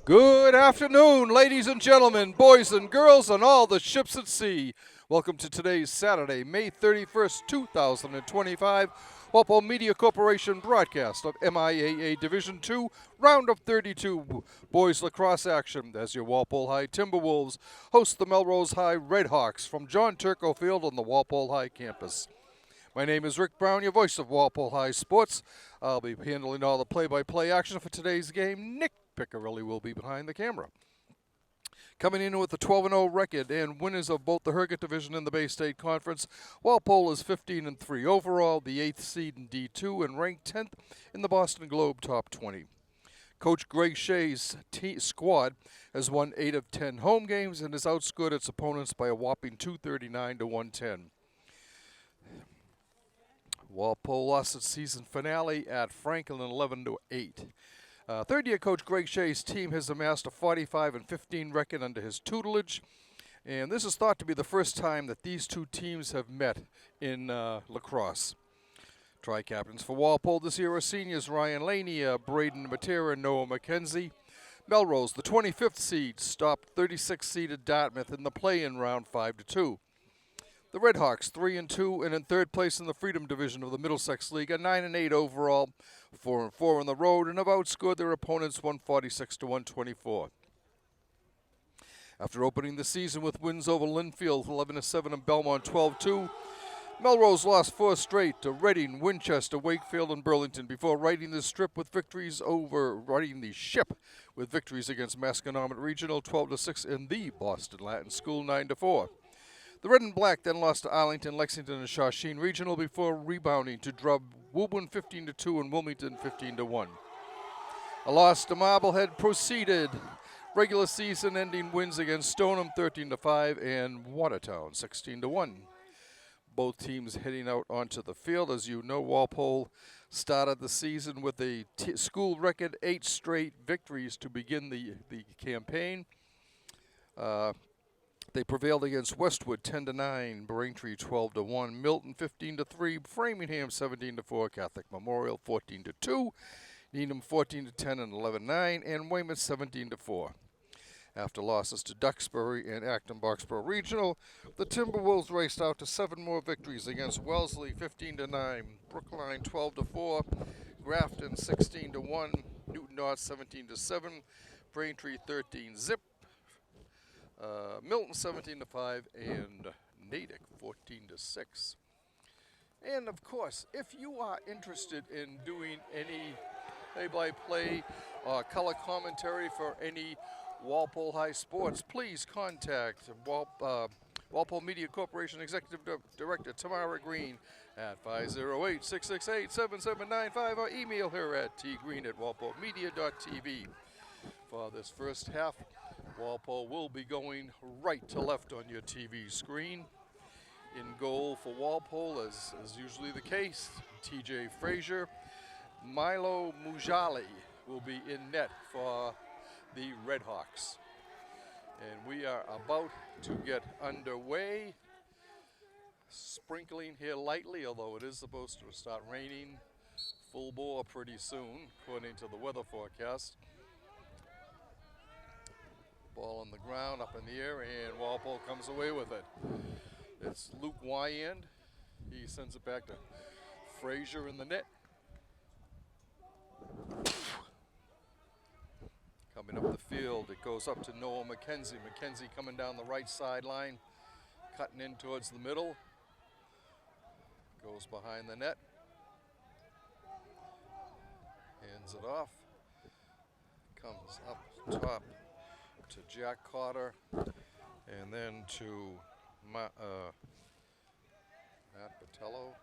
Good afternoon, ladies and gentlemen, boys and girls, and all the ships at sea. Welcome to today's Saturday, May 31st, 2025, Walpole Media Corporation broadcast of MIAA Division II, round of 32 boys lacrosse action as your Walpole High Timberwolves host the Melrose High Redhawks from John Turco Field on the Walpole High campus. My name is Rick Brown, your voice of Walpole High Sports. I'll be handling all the play-by-play action for today's game. Nick Piccarelli will be behind the camera. Coming in with a 12-0 record and winners of both the Herget Division and the Bay State Conference, Walpole is 15-3 overall, the 8th seed in D2, and ranked 10th in the Boston Globe Top 20. Coach Greg Shea's squad has won 8 of 10 home games and has outscored its opponents by a whopping 239 to 110. Walpole lost its season finale at Franklin 11-8. Third-year coach Greg Shea's team has amassed a 45-15 record under his tutelage, and this is thought to be the first time that these two teams have met in lacrosse. Tri-captains for Walpole this year are seniors Ryan Laney, Braden Matera, and Noah McKenzie. Melrose, the 25th seed, stopped 36th-seeded Dartmouth in the play-in round 5-2. The Redhawks, 3-2, and in third place in the Freedom Division of the Middlesex League, are 9-8 overall, 4-4 on the road, and have outscored their opponents 146 to 124. After opening the season with wins over Linfield 11-7 and Belmont 12-2, Melrose lost 4 straight to Reading, Winchester, Wakefield, and Burlington before riding the ship with victories against Masconomet Regional 12-6 and the Boston Latin School 9-4. The Red and Black then lost to Arlington, Lexington, and Shawshene Regional before rebounding to drub Woburn 15-2 and Wilmington 15-1. A loss to Marblehead proceeded. Regular season ending wins against Stoneham 13-5 and Watertown 16-1. Both teams heading out onto the field. As you know, Walpole started the season with a school record 8 straight victories to begin the campaign. They prevailed against Westwood 10-9, Braintree 12-1, Milton 15-3, Framingham 17-4, Catholic Memorial 14-2, Needham 14-10 and 11-9, and Weymouth 17-4. After losses to Duxbury and Acton-Boxborough Regional, the Timberwolves raced out to 7 more victories against Wellesley 15-9, Brookline 12-4, Grafton 16-1, Newton North 17-7, Braintree 13-0. Milton 17-5 and Natick 14-6. And of course, if you are interested in doing any play-by-play or color commentary for any Walpole High sports, please contact Walpole Media Corporation Executive Director Tamara Green at 508-668-7795 or email her at tgreen@walpolemedia.tv. For this first half, Walpole will be going right to left on your TV screen. In goal for Walpole, as is usually the case, TJ Frazier. Milo Mujali will be in net for the Redhawks. And we are about to get underway. Sprinkling here lightly, although it is supposed to start raining full bore pretty soon, according to the weather forecast. Ball on the ground, up in the air, and Walpole comes away with it. It's Luke Wyand. He sends it back to Frazier in the net. Coming up the field, it goes up to Noah McKenzie. McKenzie coming down the right sideline, cutting in towards the middle. Goes behind the net. Hands it off. Comes up top to Jack Cotter, and then to Matt Botello.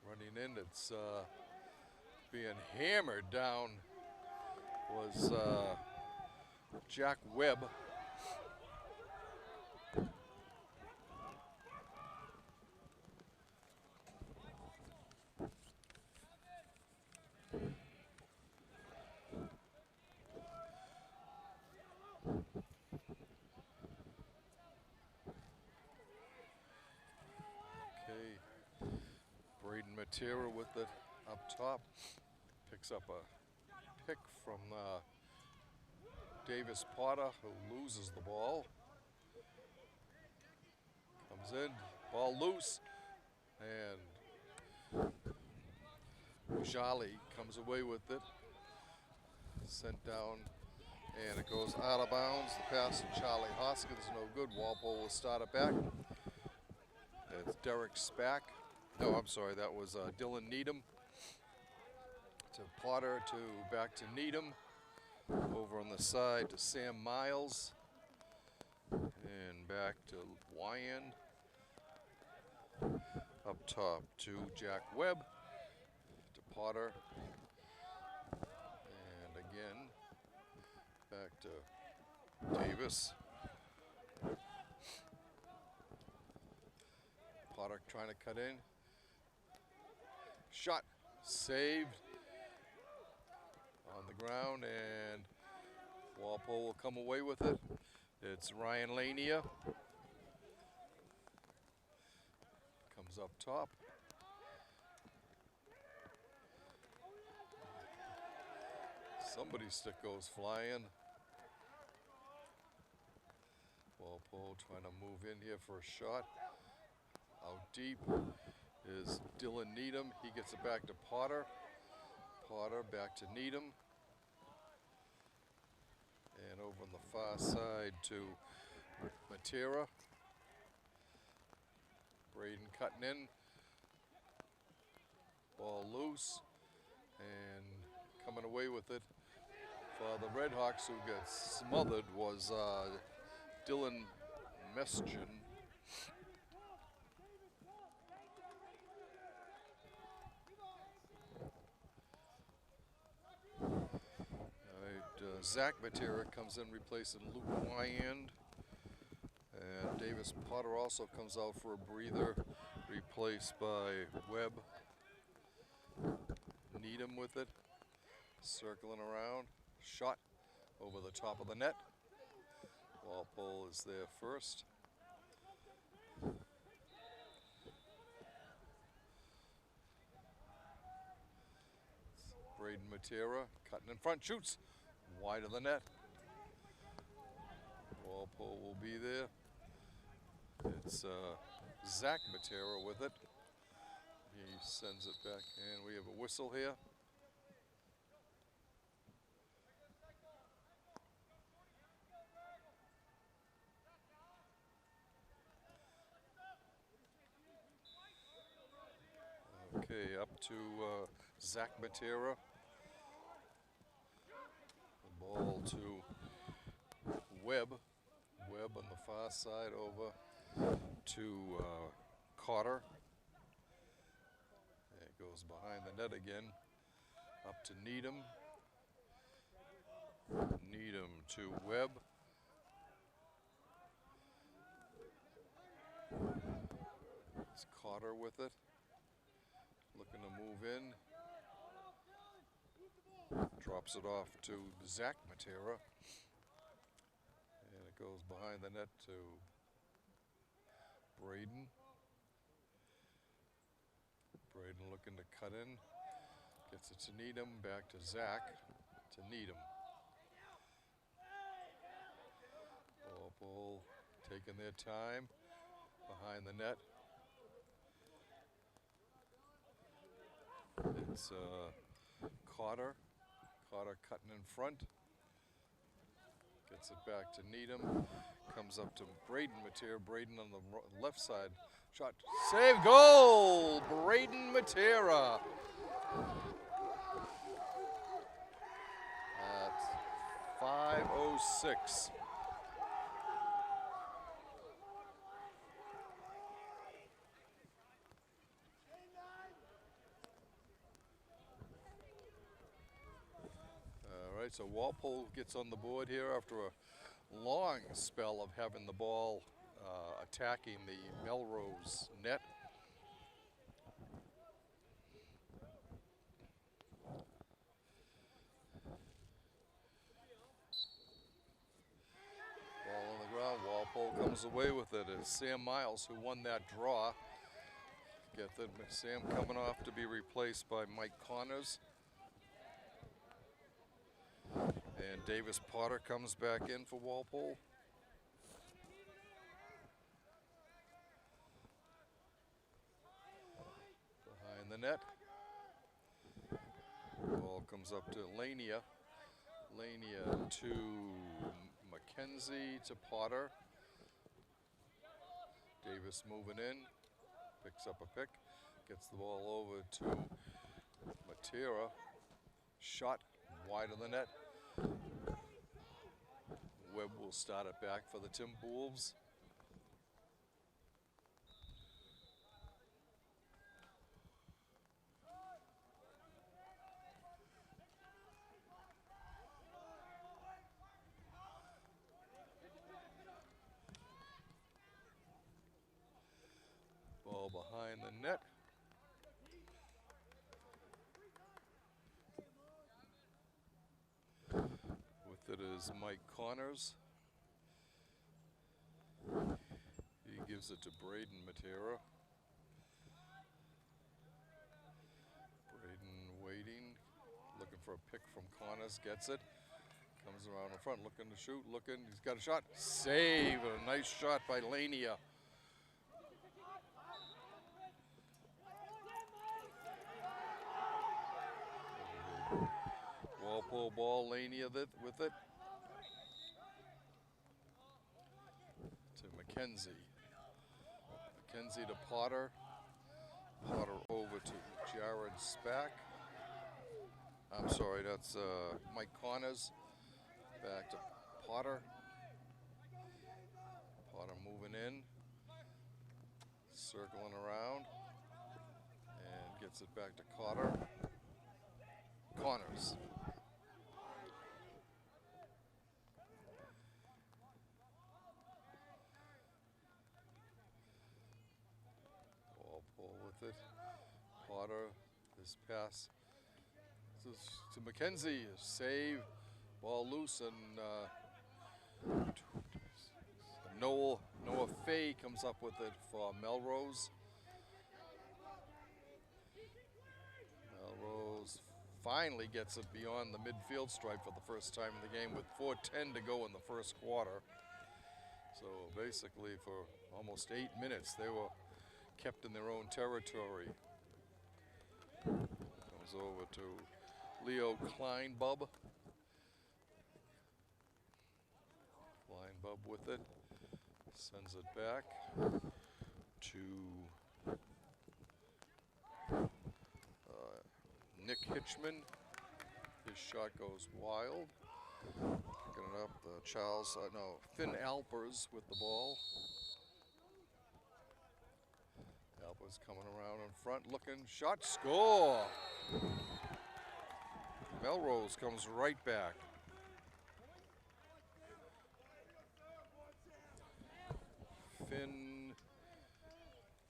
Running in, it's being hammered down was Jack Webb. Braden Matera with it up top. Picks up a pick from Davis Potter, who loses the ball. Comes in, ball loose, and Jolly comes away with it. Sent down, and it goes out of bounds. The pass to Charlie Hoskins, no good. Walpole will start it back. It's Derek Spack. No, I'm sorry, that was Dylan Needham. To Potter, back to Needham. Over on the side to Sam Miles. And back to Wyan. Up top to Jack Webb. To Potter. And again, back to Davis. Potter trying to cut in. Shot saved on the ground, and Walpole will come away with it. It's Ryan Lania. Comes up top. Somebody's stick goes flying. Walpole trying to move in here for a shot. Out deep is Dylan Needham. He gets it back to Potter. Potter back to Needham. And over on the far side to Matera. Braden cutting in. Ball loose. And coming away with it for the Redhawks, who gets smothered, was Dylan Mesgen. Zach Matera comes in replacing Luke Wyand. And Davis Potter also comes out for a breather, replaced by Webb. Needham with it, circling around. Shot over the top of the net. Walpole is there first. Braden Matera cutting in front, shoots wide of the net. Walpole will be there. It's Zach Matera with it. He sends it back, and we have a whistle here. Okay, up to Zach Matera. The ball to Webb. Webb on the far side over to Carter. It goes behind the net again. Up to Needham. Needham to Webb. It's Carter with it. Looking to move in. Drops it off to Zach Matera. And it goes behind the net to Braden. Braden looking to cut in. Gets it to Needham. Back to Zach. To Needham. Walpole taking their time behind the net. It's Carter. Carter cutting in front. Gets it back to Needham. Comes up to Braden Matera. Braden on the left side. Shot. Save. Goal! Braden Matera. At 5:06. So Walpole gets on the board here after a long spell of having the ball attacking the Melrose net. Ball on the ground, Walpole comes away with it. It's Sam Miles, who won that draw, get the Sam coming off to be replaced by Mike Connors. And Davis Potter comes back in for Walpole. Behind the net. Ball comes up to Lania. Lania to McKenzie to Potter. Davis moving in. Picks up a pick. Gets the ball over to Matera. Shot wide of the net. Webb will start it back for the Timberwolves. Ball behind the net. With it is Mike Connors. He gives it to Braden Matera. Braden waiting, looking for a pick from Connors, gets it. Comes around in front, looking to shoot, looking, he's got a shot. Save, a nice shot by Lania. Walpole ball, Lania with it. To McKenzie. McKenzie to Potter. Potter over to Jared Spack. I'm sorry, that's Mike Connors. Back to Potter. Potter moving in. Circling around. And gets it back to Connors. Walpole with it. Potter, this pass to McKenzie. Save, ball loose, and Noah Fay comes up with it for Melrose. Melrose finally gets it beyond the midfield stripe for the first time in the game with 4:10 to go in the first quarter. So basically for almost 8 minutes they were kept in their own territory. Comes over to Leo Kleinbub. Kleinbub with it. Sends it back to Nick Hitchman. His shot goes wild. Picking it up, Finn Alpers with the ball. Alpers coming around in front, looking, shot, score! Melrose comes right back. Finn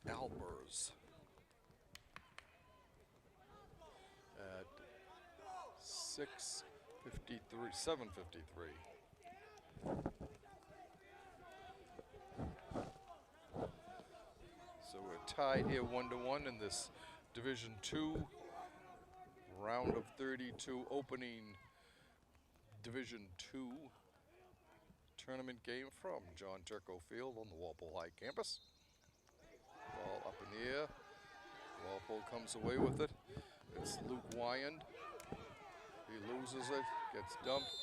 Alpers at 7:53. So we're tied here 1-1 in this Division II round of 32 opening Division II tournament game from John Turco Field on the Walpole High campus. Ball up in the air. Walpole comes away with it. It's Luke Wyand. He loses it, gets dumped.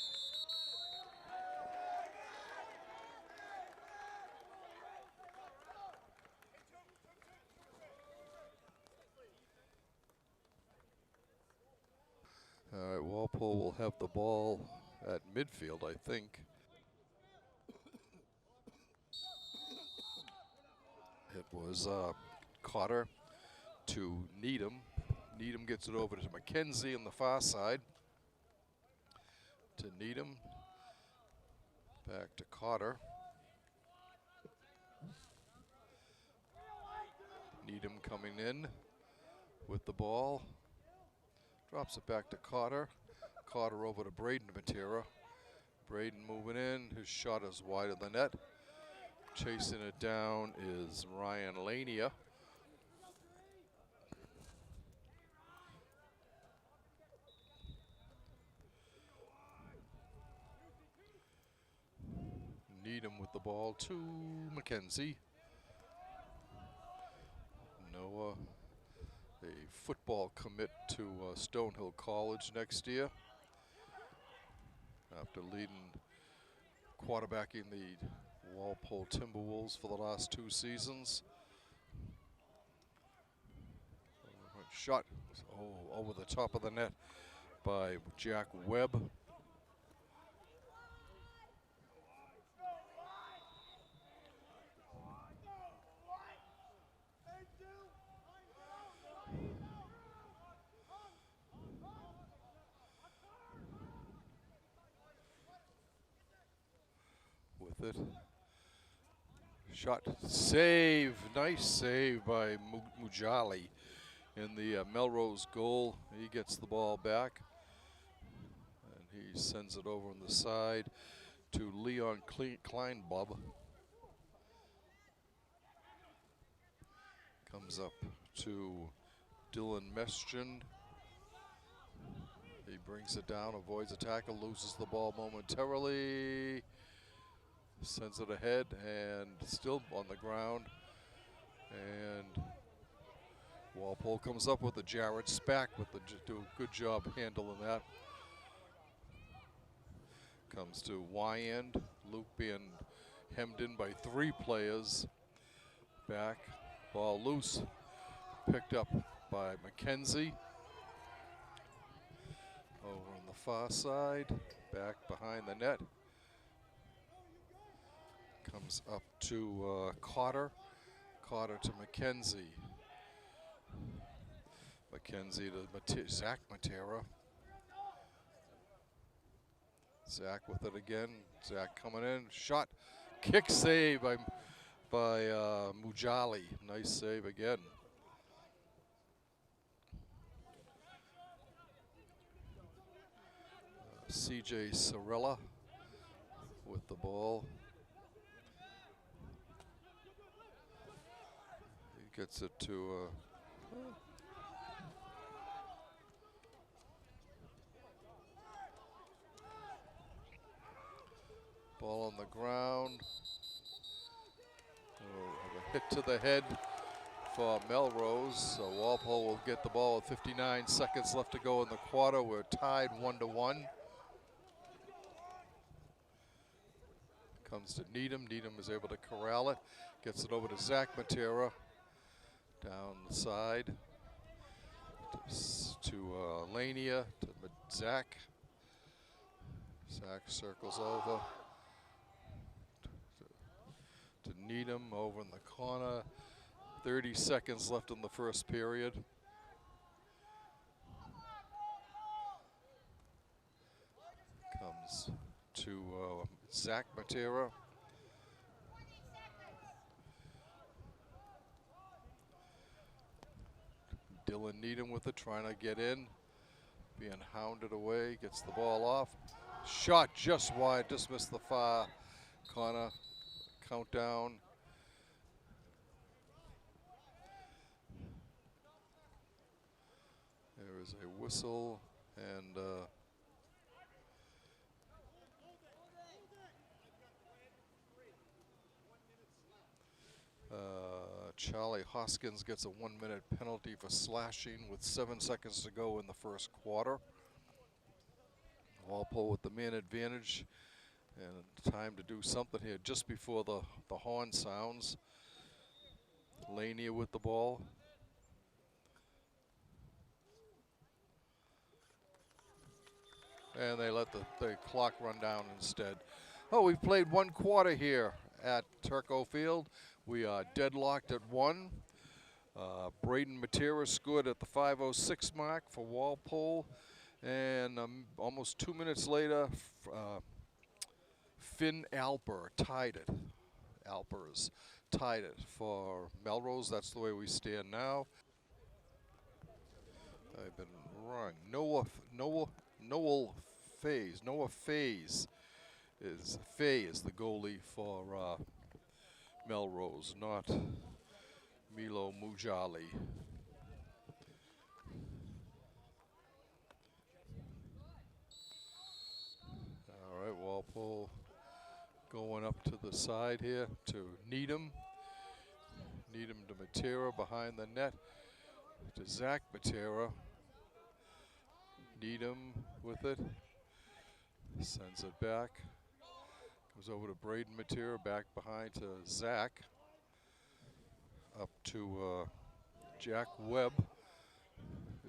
All right, Walpole will have the ball at midfield, I think. It was Cotter to Needham. Needham gets it over to McKenzie on the far side. To Needham. Back to Cotter. Needham coming in with the ball. Drops it back to Cotter. Cotter over to Braden Matera. Braden moving in. His shot is wide of the net. Chasing it down is Ryan Lania. Needham with the ball to McKenzie. Noah, a football commit to Stonehill College next year, after leading quarterbacking the Walpole Timberwolves for the last 2 seasons. Shot over the top of the net by Jack Webb. With it. Shot, save, nice save by Mujali in the Melrose goal. He gets the ball back and he sends it over on the side to Leon Kleinbub. Comes up to Dylan Mestgen. He brings it down, avoids a tackle, loses the ball momentarily. Sends it ahead and still on the ground. And Walpole comes up with a Jared Spack do a good job handling that. Comes to Y-end. Luke being hemmed in by 3 players. Back, ball loose. Picked up by McKenzie. Over on the far side. Back behind the net. Comes up to Cotter. Cotter to McKenzie. McKenzie to Zach Matera. Zach with it again. Zach coming in. Shot. Kick save by Mujali. Nice save again. CJ Sorella with the ball. He gets it to ball on the ground. A hit to the head for Melrose. So Walpole will get the ball with 59 seconds left to go in the quarter. We're tied 1-1. Comes to Needham. Needham is able to corral it. Gets it over to Zach Matera. Down the side to Lania, to Zach. Zach circles over to Needham over in the corner. 30 seconds left in the first period. Comes to Zach Matera. Dylan Needham with it, trying to get in. Being hounded away, gets the ball off. Shot just wide, just missed the far corner. Countdown. There is a whistle and Charlie Hoskins gets a 1-minute penalty for slashing with 7 seconds to go in the first quarter. Walpole with the man advantage and time to do something here just before the horn sounds. Lania with the ball. And they let the clock run down instead. Oh, we've played 1 quarter here at Turco Field. We are deadlocked at 1. Braden Matera scored at the 5:06 mark for Walpole. And almost 2 minutes later, Finn Alper tied it. Alpers tied it for Melrose. That's the way we stand now. I've been wrong. Noel Faze is the goalie for Melrose, not Milo Mujali. All right, Walpole Going up to the side here to Needham. Needham to Matera behind the net to Zach Matera. Needham with it. Sends it back. Goes over to Braden Matera, back behind to Zach. Up to Jack Webb.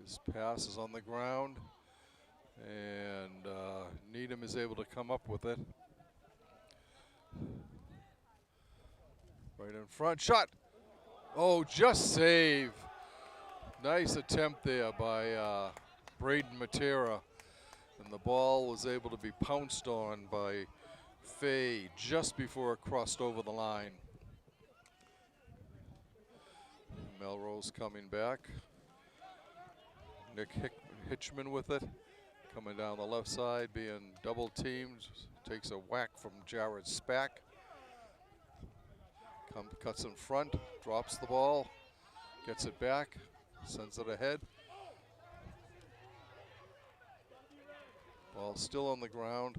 His pass is on the ground. And Needham is able to come up with it. Right in front, shot. Oh, just save. Nice attempt there by Braden Matera. And the ball was able to be pounced on by Fay just before it crossed over the line. Melrose coming back. Nick Hitchman with it. Coming down the left side, being double teamed. Takes a whack from Jared Spack. Cuts in front, drops the ball, gets it back, sends it ahead. Ball still on the ground,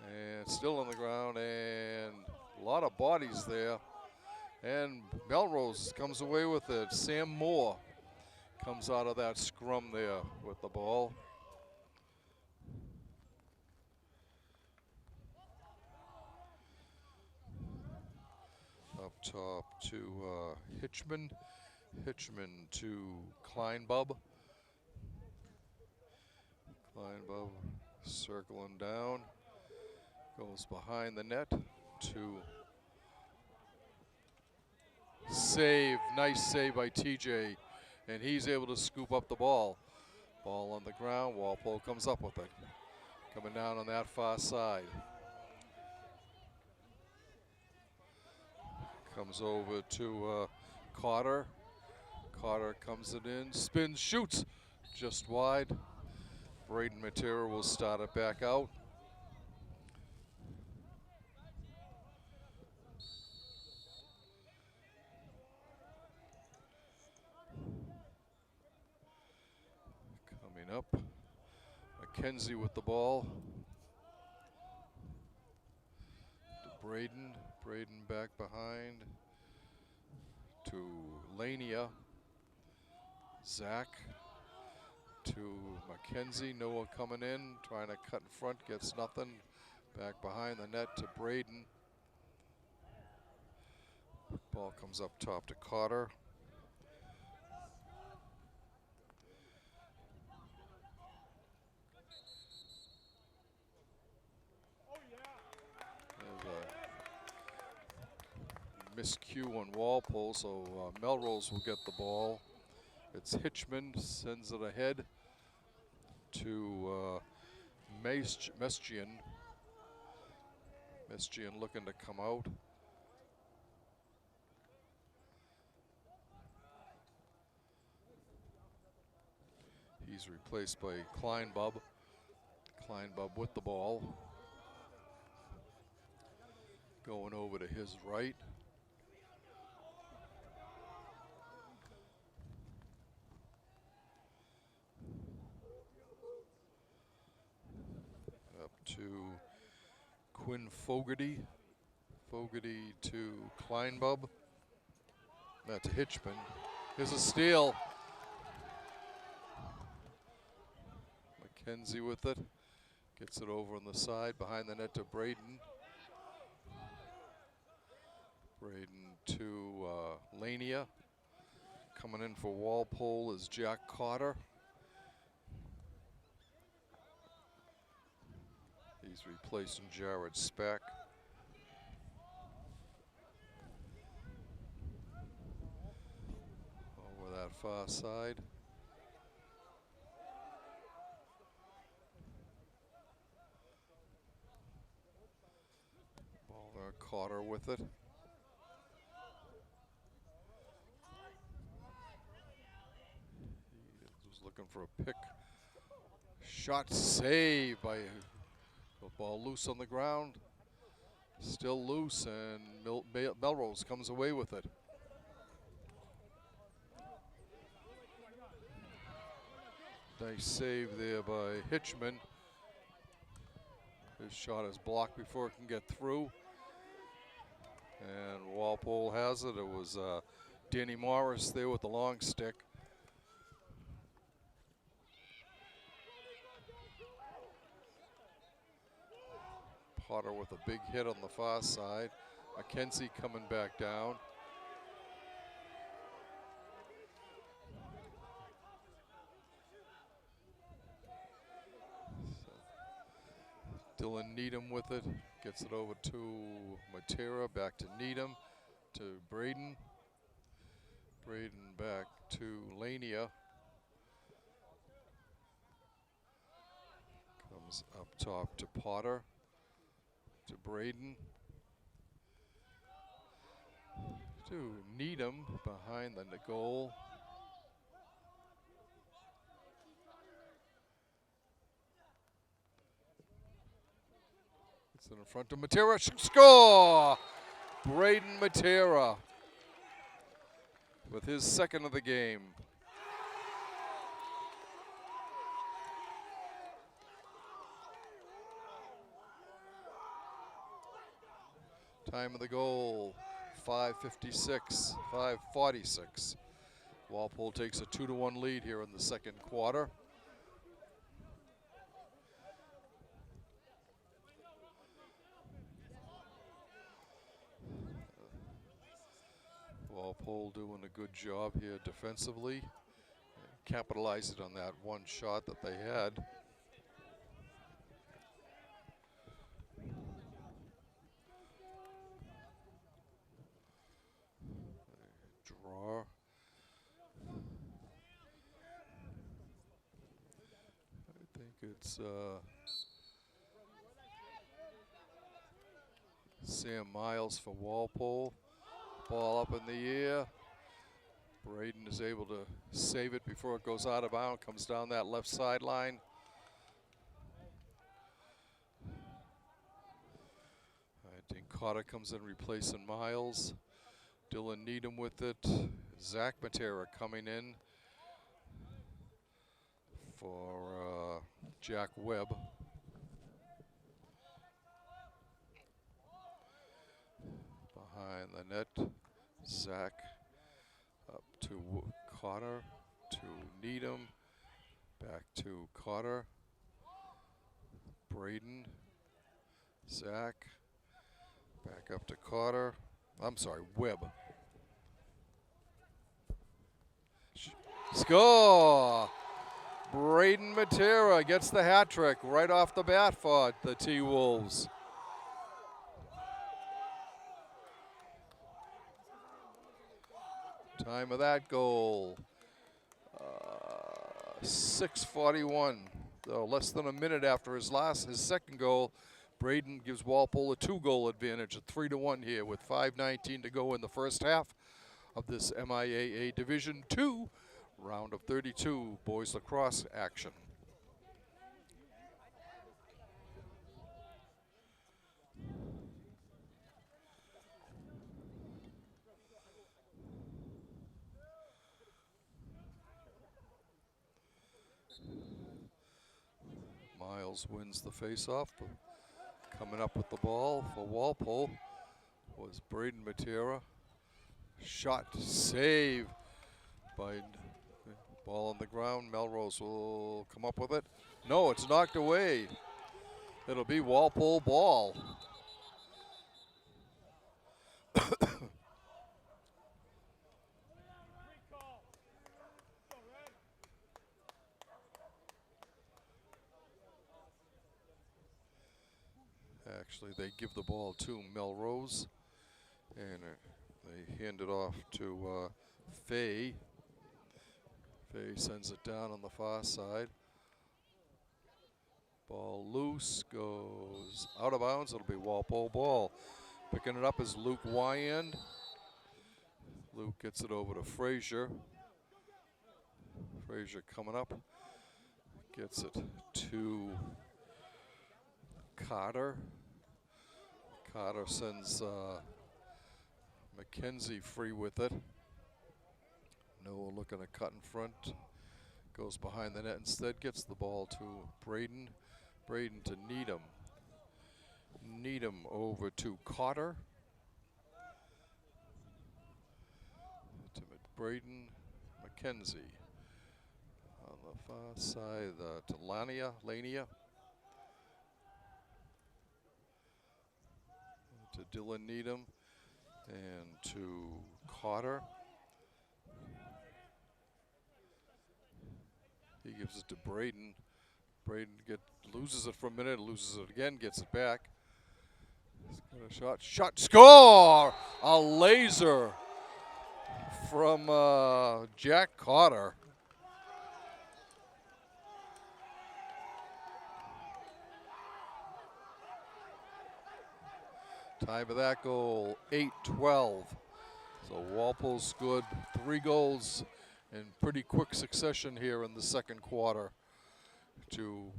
and still on the ground, and a lot of bodies there. And Melrose comes away with it. Sam Moore comes out of that scrum there with the ball. Up top to Hitchman. Hitchman to Kleinbub. Kleinbub circling down. Goes behind the net to save. Nice save by TJ. And he's able to scoop up the ball. Ball on the ground. Walpole comes up with it. Coming down on that far side. Comes over to Carter. Carter comes it in, spins, shoots, just wide. Braden Matera will start it back out. Coming up, McKenzie with the ball. To Braden. Braden back behind to Lania. Zach to McKenzie. Noah coming in, trying to cut in front, gets nothing. Back behind the net to Braden. Ball comes up top to Carter. Miscue on Walpole, so Melrose will get the ball. It's Hitchman, sends it ahead to Mesjian. Mesjian looking to come out. He's replaced by Kleinbub. Kleinbub with the ball. Going over to his right. To Quinn Fogarty. Fogarty to Kleinbub. That's Hitchman. Here's a steal. McKenzie with it. Gets it over on the side behind the net to Braden. Braden to Lania. Coming in for Walpole is Jack Carter. He's replacing Jared Spack. Over that far side. Ball there, Carter with it. He was looking for a pick. Shot saved by the ball loose on the ground. Still loose, and Melrose comes away with it. Nice save there by Hitchman. His shot is blocked before it can get through. And Walpole has it. It was Danny Morris there with the long stick. Potter with a big hit on the far side. McKenzie coming back down. Dylan Needham with it. Gets it over to Matera. Back to Needham. To Braden. Braden back to Lania. Comes up top to Potter. To Braden. To Needham behind the goal. It's in front of Matera. Score! Braden Matera with his second of the game. Time of the goal, 5:56, 5:46. Walpole takes a 2-1 lead here in the second quarter. Walpole doing a good job here defensively. Capitalized on that one shot that they had. Draw. I think it's Sam Miles for Walpole. Ball up in the air. Braden is able to save it before it goes out of bounds. Comes down that left sideline. I think Cotter comes in replacing Miles. Dylan Needham with it. Zach Matera coming in for Jack Webb. Behind the net, Zach up to Cotter, to Needham, back to Cotter, Braden, Zach, back up to Cotter. I'm sorry, Webb. Score! Braden Matera gets the hat trick right off the bat for the T-Wolves. Time of that goal, 6:41. So less than a minute after his second goal, Braden gives Walpole a 2-goal advantage, a 3-1 here with 5:19 to go in the first half of this MIAA Division II round of 32 boys lacrosse action. Miles wins the face-off. Coming up with the ball for Walpole was Braden Matera. Shot, save by ball on the ground. Melrose will come up with it. No, it's knocked away. It'll be Walpole ball. Actually, they give the ball to Melrose, and they hand it off to Fay. Fay sends it down on the far side. Ball loose, goes out of bounds. It'll be Walpole ball. Picking it up is Luke Wyand. Luke gets it over to Frazier. Frazier coming up. Gets it to Cotter. Cotter sends McKenzie free with it. Noah looking to cut in front. Goes behind the net instead. Gets the ball to Braden. Braden to Needham. Needham over to Cotter. To Braden McKenzie. On the far side, to Lania. To Dylan Needham. And to Cotter. He gives it to Braden. Braden loses it for a minute, loses it again, gets it back. He's got a shot. Shot, score! A laser from Jack Cotter. Time of that goal, 8-12. So Walpole scored 3 goals in pretty quick succession here in the second quarter to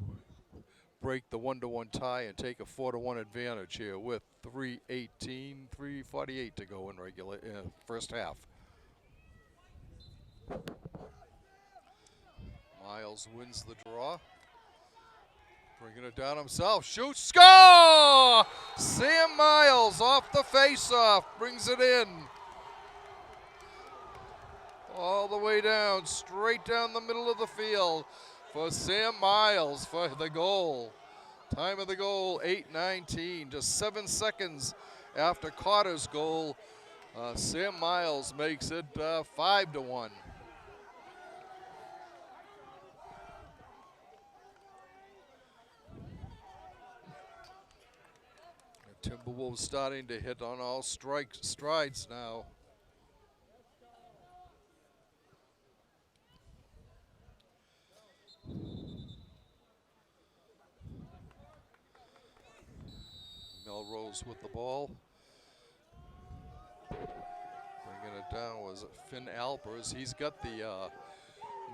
break the 1-1 tie and take a 4-1 advantage here with 3:48 to go in regular first half. Miles wins the draw. Bringing it down himself, shoots, score! Sam Miles off the face-off, brings it in. All the way down, straight down the middle of the field for Sam Miles for the goal. Time of the goal, 8:19, just 7 seconds after Cotter's goal. Sam Miles makes it 5-1. The Timberwolves starting to hit on all strides now. Melrose with the ball. Bringing it down was Finn Alpers. He's got the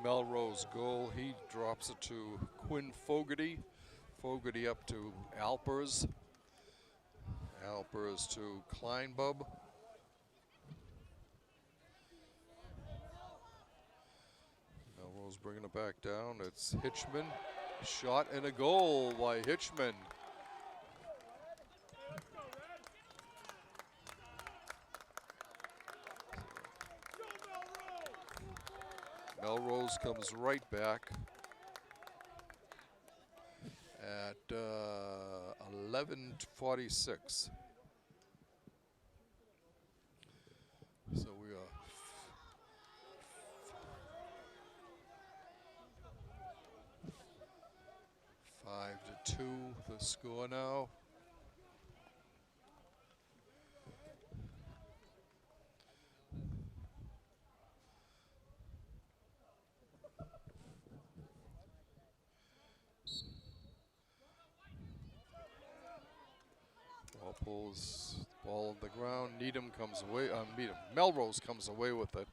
Melrose goal. He drops it to Quinn Fogarty. Fogarty up to Alpers. Alpers to Kleinbub. Melrose bringing it back down. It's Hitchman. Shot and a goal by Hitchman. Melrose comes right back at 11:46. So we are 5-2 the score now. Walpole's ball on the ground. Needham comes away. Melrose comes away with it.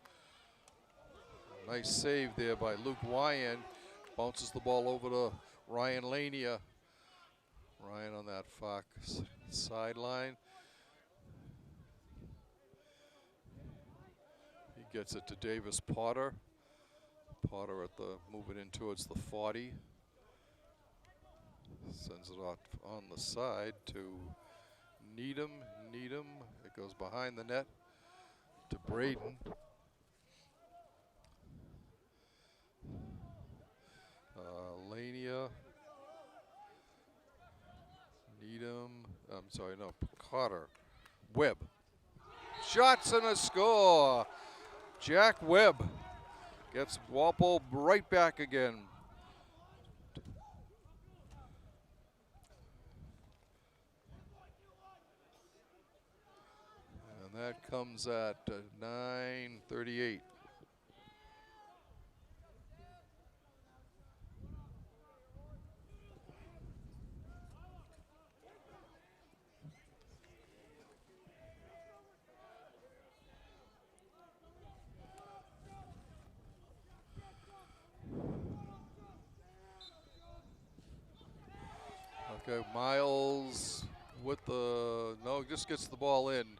Nice save there by Luke Wyan. Bounces the ball over to Ryan Lania. Ryan on that far sideline. He gets it to Davis Potter. Potter moving in towards the 40. Sends it off on the side to Needham. It goes behind the net to Braden. Lania. Needham. Cotter. Webb. Shots and a score. Jack Webb gets Walpole right back again. And that comes at 9:38. Okay, Miles with just gets the ball in.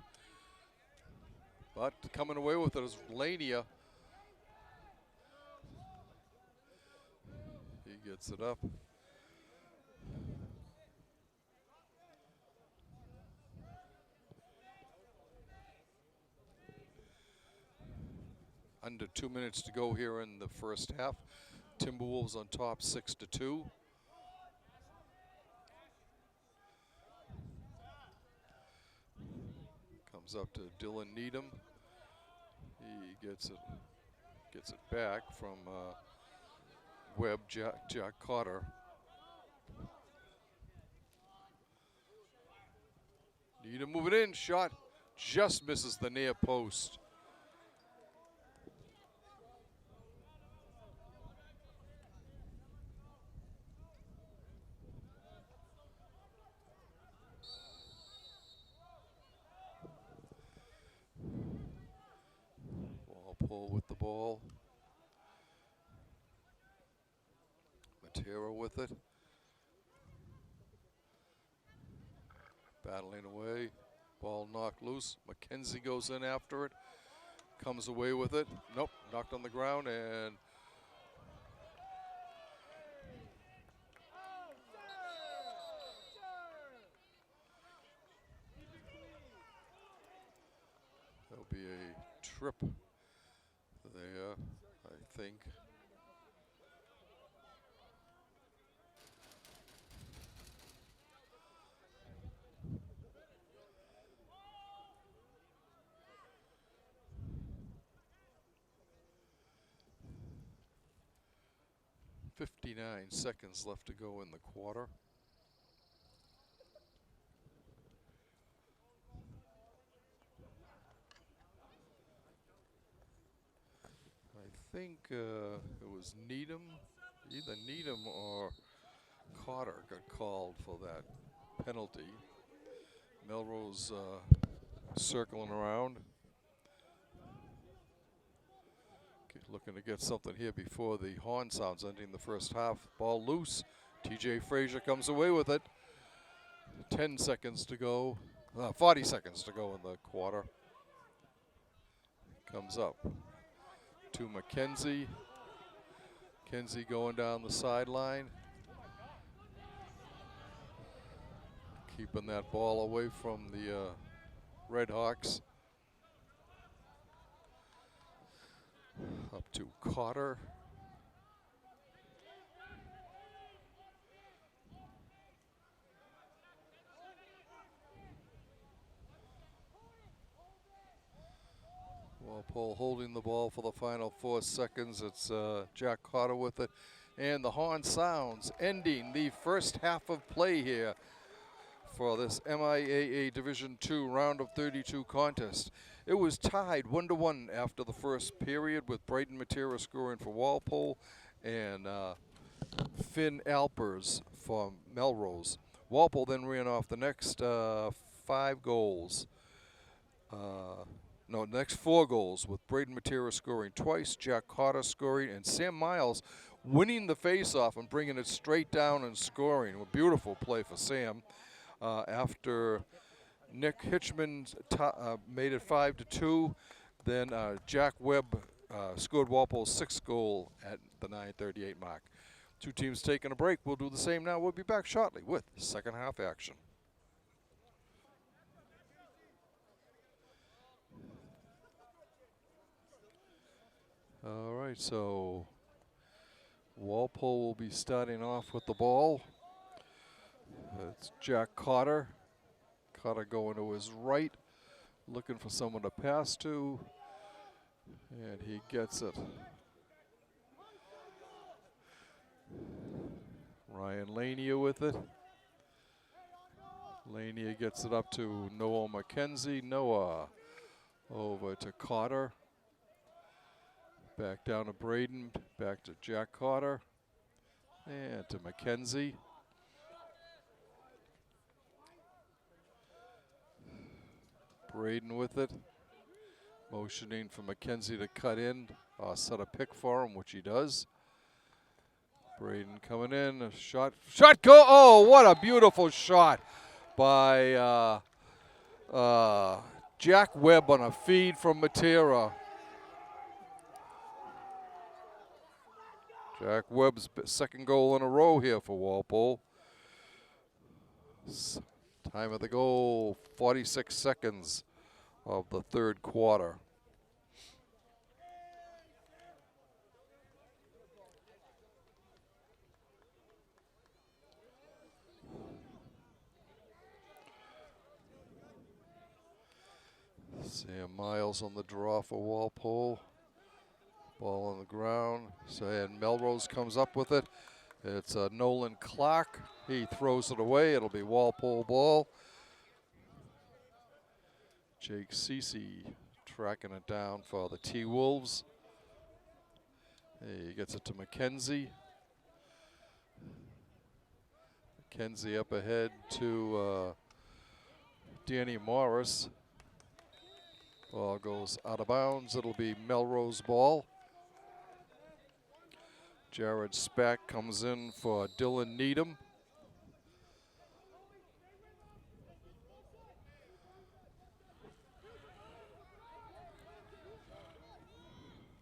But coming away with it is Lania. He gets it up. 2 minutes to go here in the first half. Timberwolves on top 6-2. Comes up to Dylan Needham. He gets it back from Webb, Jack Cotter. Needham moving in, shot just misses the near post. Walpole with the ball. Matera with it. Battling away. Ball knocked loose. McKenzie goes in after it. Comes away with it. Nope, knocked on the ground, and there'll be a trip there, I think. .59 seconds left to go in the quarter. I think it was Needham, either Needham or Cotter got called for that penalty. Melrose circling around. Looking to get something here before the horn sounds ending the first half. Ball loose. TJ Frazier comes away with it. 10 seconds to go. 40 seconds to go in the quarter. Comes up to McKenzie. McKenzie going down the sideline. Keeping that ball away from the Redhawks. Up to Cotter. Walpole holding the ball for the final 4 seconds. It's Jack Cotter with it. And the horn sounds, ending the first half of play here for this MIAA Division II round of 32 contest. It was tied 1-1 after the first period, with Braden Matera scoring for Walpole and Finn Alpers for Melrose. Walpole then ran off the next 5 goals. No, the next 4 goals, with Braden Matera scoring twice, Jack Cotter scoring, and Sam Miles winning the face-off and bringing it straight down and scoring. A beautiful play for Sam. After Nick Hitchman made it 5-2, then Jack Webb scored Walpole's 6th goal at the 9:38 mark. 2 teams taking a break. We'll do the same now. We'll be back shortly with second half action. All right, so Walpole will be starting off with the ball. It's Jack Cotter. Cotter going to his right, looking for someone to pass to, and he gets it. Ryan Lanier with it. Lanier gets it up to Noah McKenzie. Noah over to Cotter. Back down to Braden, back to Jack Cotter, and to McKenzie. Braden with it, motioning for McKenzie to cut in, set a pick for him, which he does. Braden coming in, a shot go, oh, what a beautiful shot by Jack Webb on a feed from Matera. Jack Webb's 2nd goal in a row here for Walpole. Time of the goal, 46 seconds of the 3rd quarter. Miles on the draw for Walpole. Ball on the ground. So, and Melrose comes up with it. It's Nolan Clark. He throws it away. It'll be Walpole ball. Jake Cece tracking it down for the T-Wolves. He gets it to McKenzie. McKenzie up ahead to Danny Morris. Ball goes out of bounds. It'll be Melrose ball. Jared Spack comes in for Dylan Needham.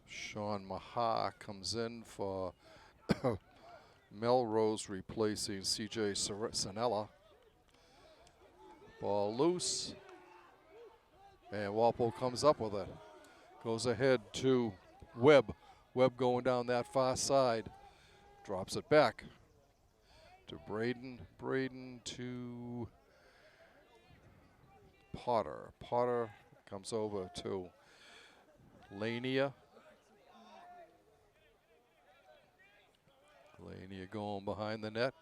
Sean Maha comes in for Melrose, replacing CJ Sanella. Ball loose. And Walpole comes up with it. Goes ahead to Webb. Webb going down that far side. Drops it back to Braden. Braden to Potter. Potter comes over to Lania. Lania going behind the net.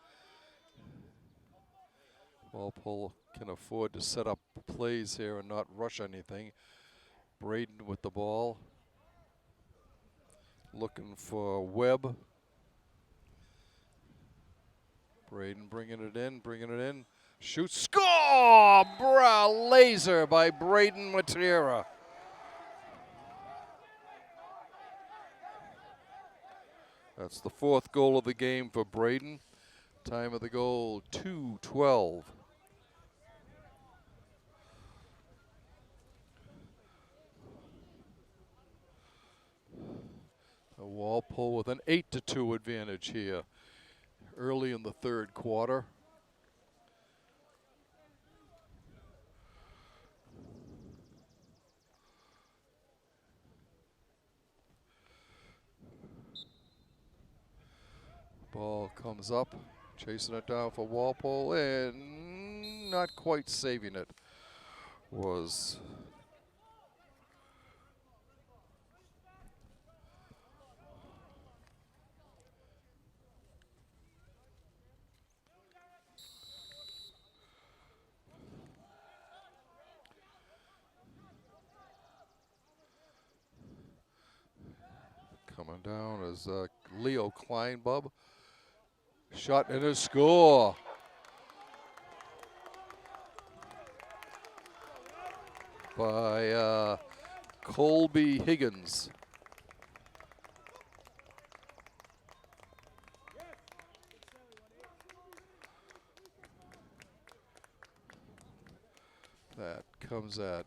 Walpole can afford to set up plays here and not rush anything. Braden with the ball. Looking for Webb. Braden bringing it in. Shoots, score! Laser by Braden Matera. That's the fourth goal of the game for Braden. Time of the goal, 2:12. Walpole with an 8-2 advantage here early in the third quarter. Ball comes up, chasing it down for Walpole, and not quite saving it was coming down as Leo Kleinbub. Shot and a score. By Colby Higgins. That comes at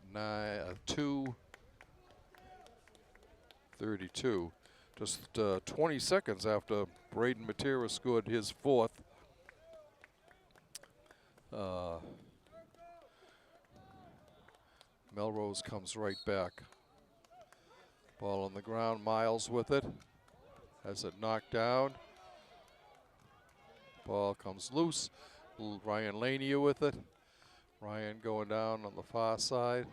2:32. Just 20 seconds after Braden Matera scored his fourth. Melrose comes right back. Ball on the ground, Miles with it. Has it knocked down. Ball comes loose. Ryan Lania with it. Ryan going down on the far side.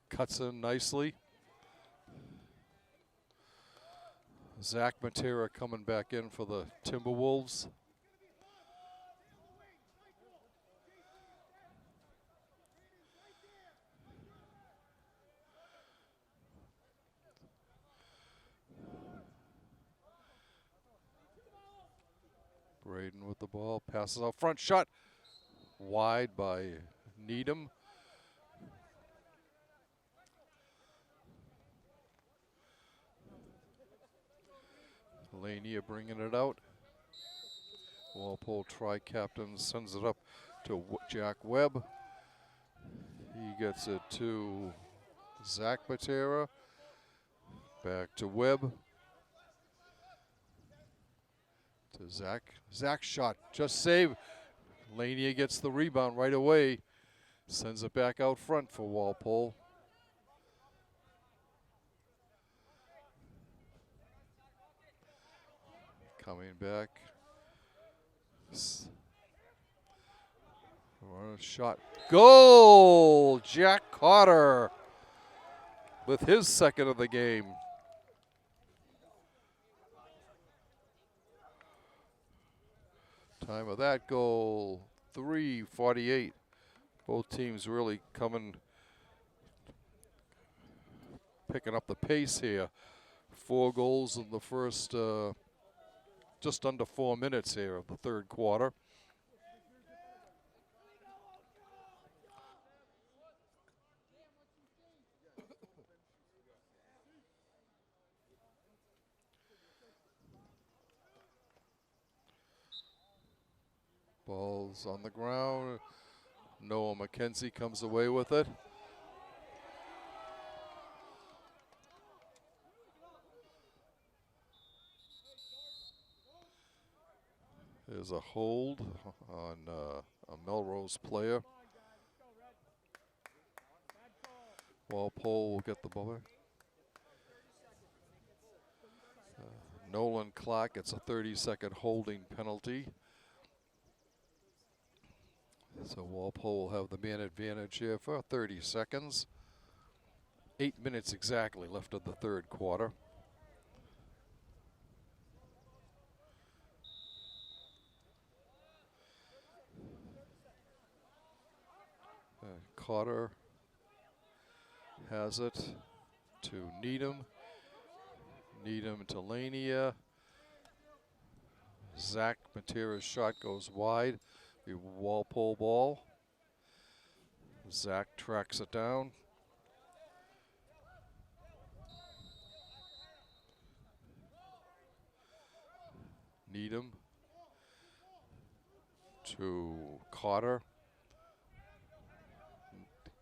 Cuts in nicely. Zach Matera coming back in for the Timberwolves. Braden with the ball, passes out front, shot wide by Needham. Lania bringing it out. Walpole tri-captain sends it up to Jack Webb. He gets it to Zach Matera. Back to Webb. To Zach. Zach's shot, just save. Lania gets the rebound right away. Sends it back out front for Walpole. Coming back. Shot. Goal! Jack Cotter with his second of the game. Time of that goal, 3:48. Both teams really picking up the pace here. 4 goals in the first, just under 4 minutes here of the third quarter. Ball's on the ground. Noah McKenzie comes away with it. There's a hold on a Melrose player. Walpole will get the ball. Nolan Clark gets a 30-second holding penalty. So Walpole will have the man advantage here for 30 seconds. 8 minutes exactly left of the third quarter. Cotter has it to Needham. Needham to Lania. Zach Matera's shot goes wide. The Walpole ball. Zach tracks it down. Needham to Cotter.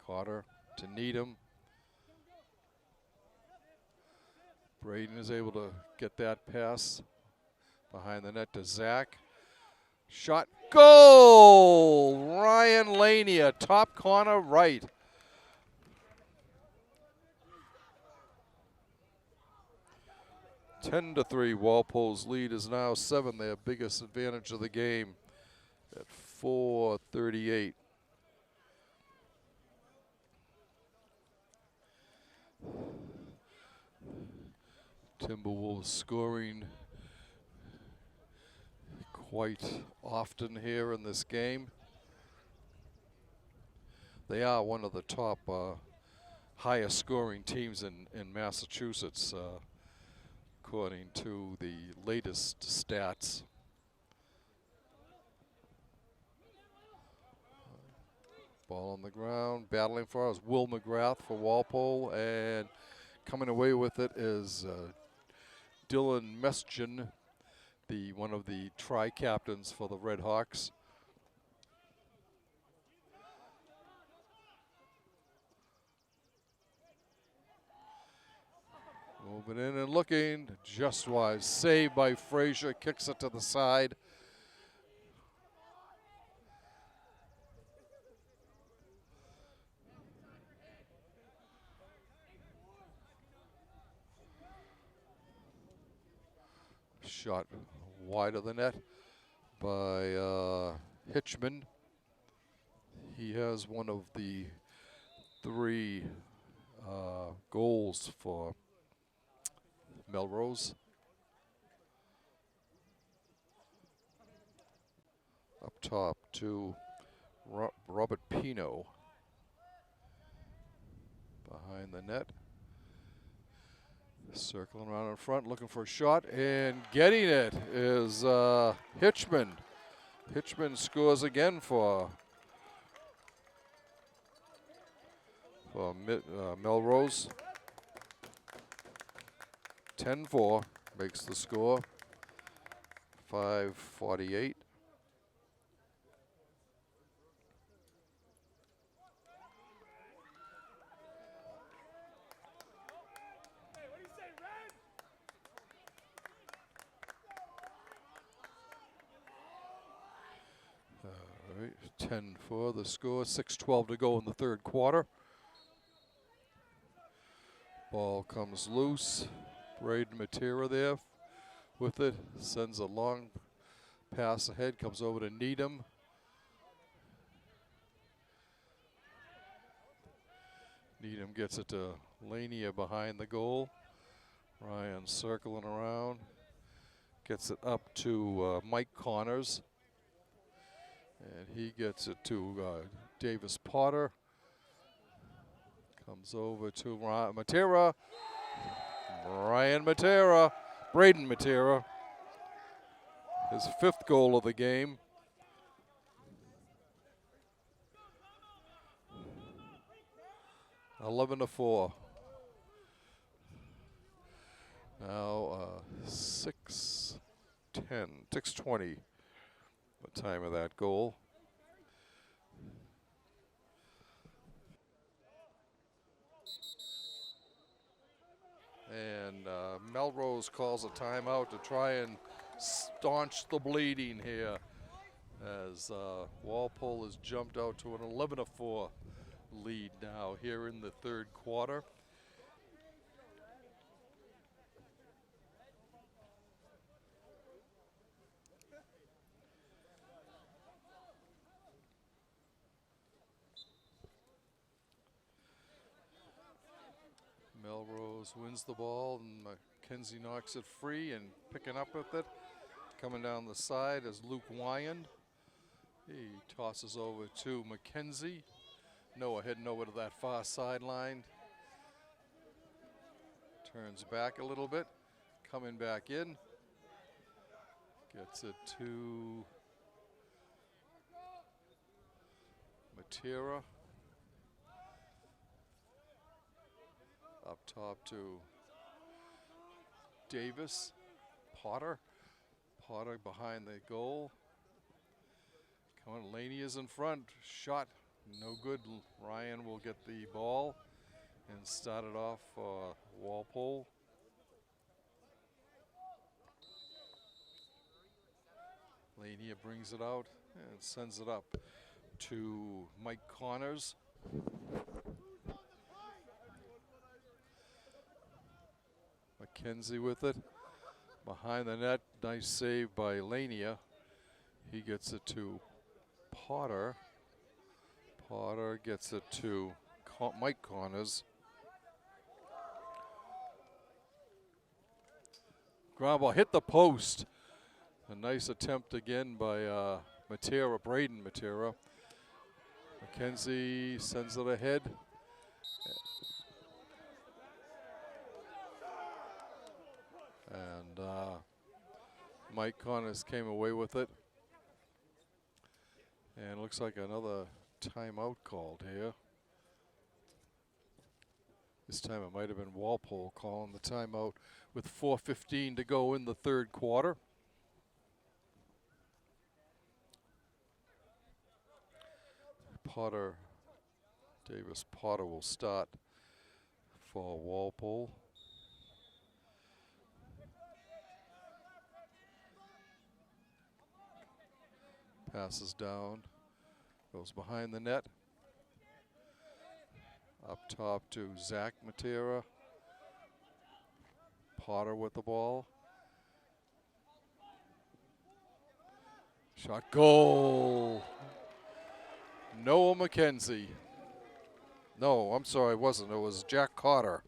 Cotter to Needham. Braden is able to get that pass behind the net to Zach. Shot, goal! Ryan Lania, top corner right. (10-3). Walpole's lead is now 7. Their biggest advantage of the game at 4:38. Timberwolves scoring quite often here in this game. They are one of the top highest scoring teams in Massachusetts, according to the latest stats. Ball on the ground, battling for us. Will McGrath for Walpole, and coming away with it is Dylan Mesgen, one of the tri-captains for the Red Hawks. Moving in and looking, just wise. Saved by Frazier, kicks it to the side. Shot wide of the net by Hitchman. He has one of the 3 goals for Melrose. Up top to Robert Pino. Behind the net. Circling around in front, looking for a shot, and getting it is Hitchman. Hitchman scores again for Melrose. 10-4 makes the score. 5:48. All right, 10-4 the score. 6:12 to go in the third quarter. Ball comes loose. Braden Matera there with it. Sends a long pass ahead. Comes over to Needham. Needham gets it to Lania behind the goal. Ryan circling around. Gets it up to Mike Connors. And he gets it to Davis Potter. Comes over to Matera. Ryan Matera. Braden Matera. His 5th goal of the game. (11-4). Now 6:10, 6:20. The time of that goal. And Melrose calls a timeout to try and staunch the bleeding here, as Walpole has jumped out to an 11-4 lead now here in the 3rd quarter. Melrose wins the ball, and Mackenzie knocks it free, and picking up with it. Coming down the side is Luke Wyand. He tosses over to Mackenzie. Noah heading over to that far sideline. Turns back a little bit. Coming back in. Gets it to Matera. Up top to Davis. Potter. Potter behind the goal. Come on, Laney is in front. Shot, no good. Ryan will get the ball and start it off for Walpole. Laney brings it out and sends it up to Mike Connors. Mackenzie with it. Behind the net, nice save by Lania. He gets it to Potter. Potter gets it to Mike Connors. Ground ball hit the post. A nice attempt again by Matera, Braden Matera. Mackenzie sends it ahead. And Mike Connors came away with it. And looks like another timeout called here. This time it might have been Walpole calling the timeout with 4:15 to go in the 3rd quarter. Potter, Davis Potter will start for Walpole. Passes down, goes behind the net. Up top to Zach Matera. Potter with the ball. Shot, goal. Noah Mackenzie. No, I'm sorry, it wasn't. It was Jack Cotter.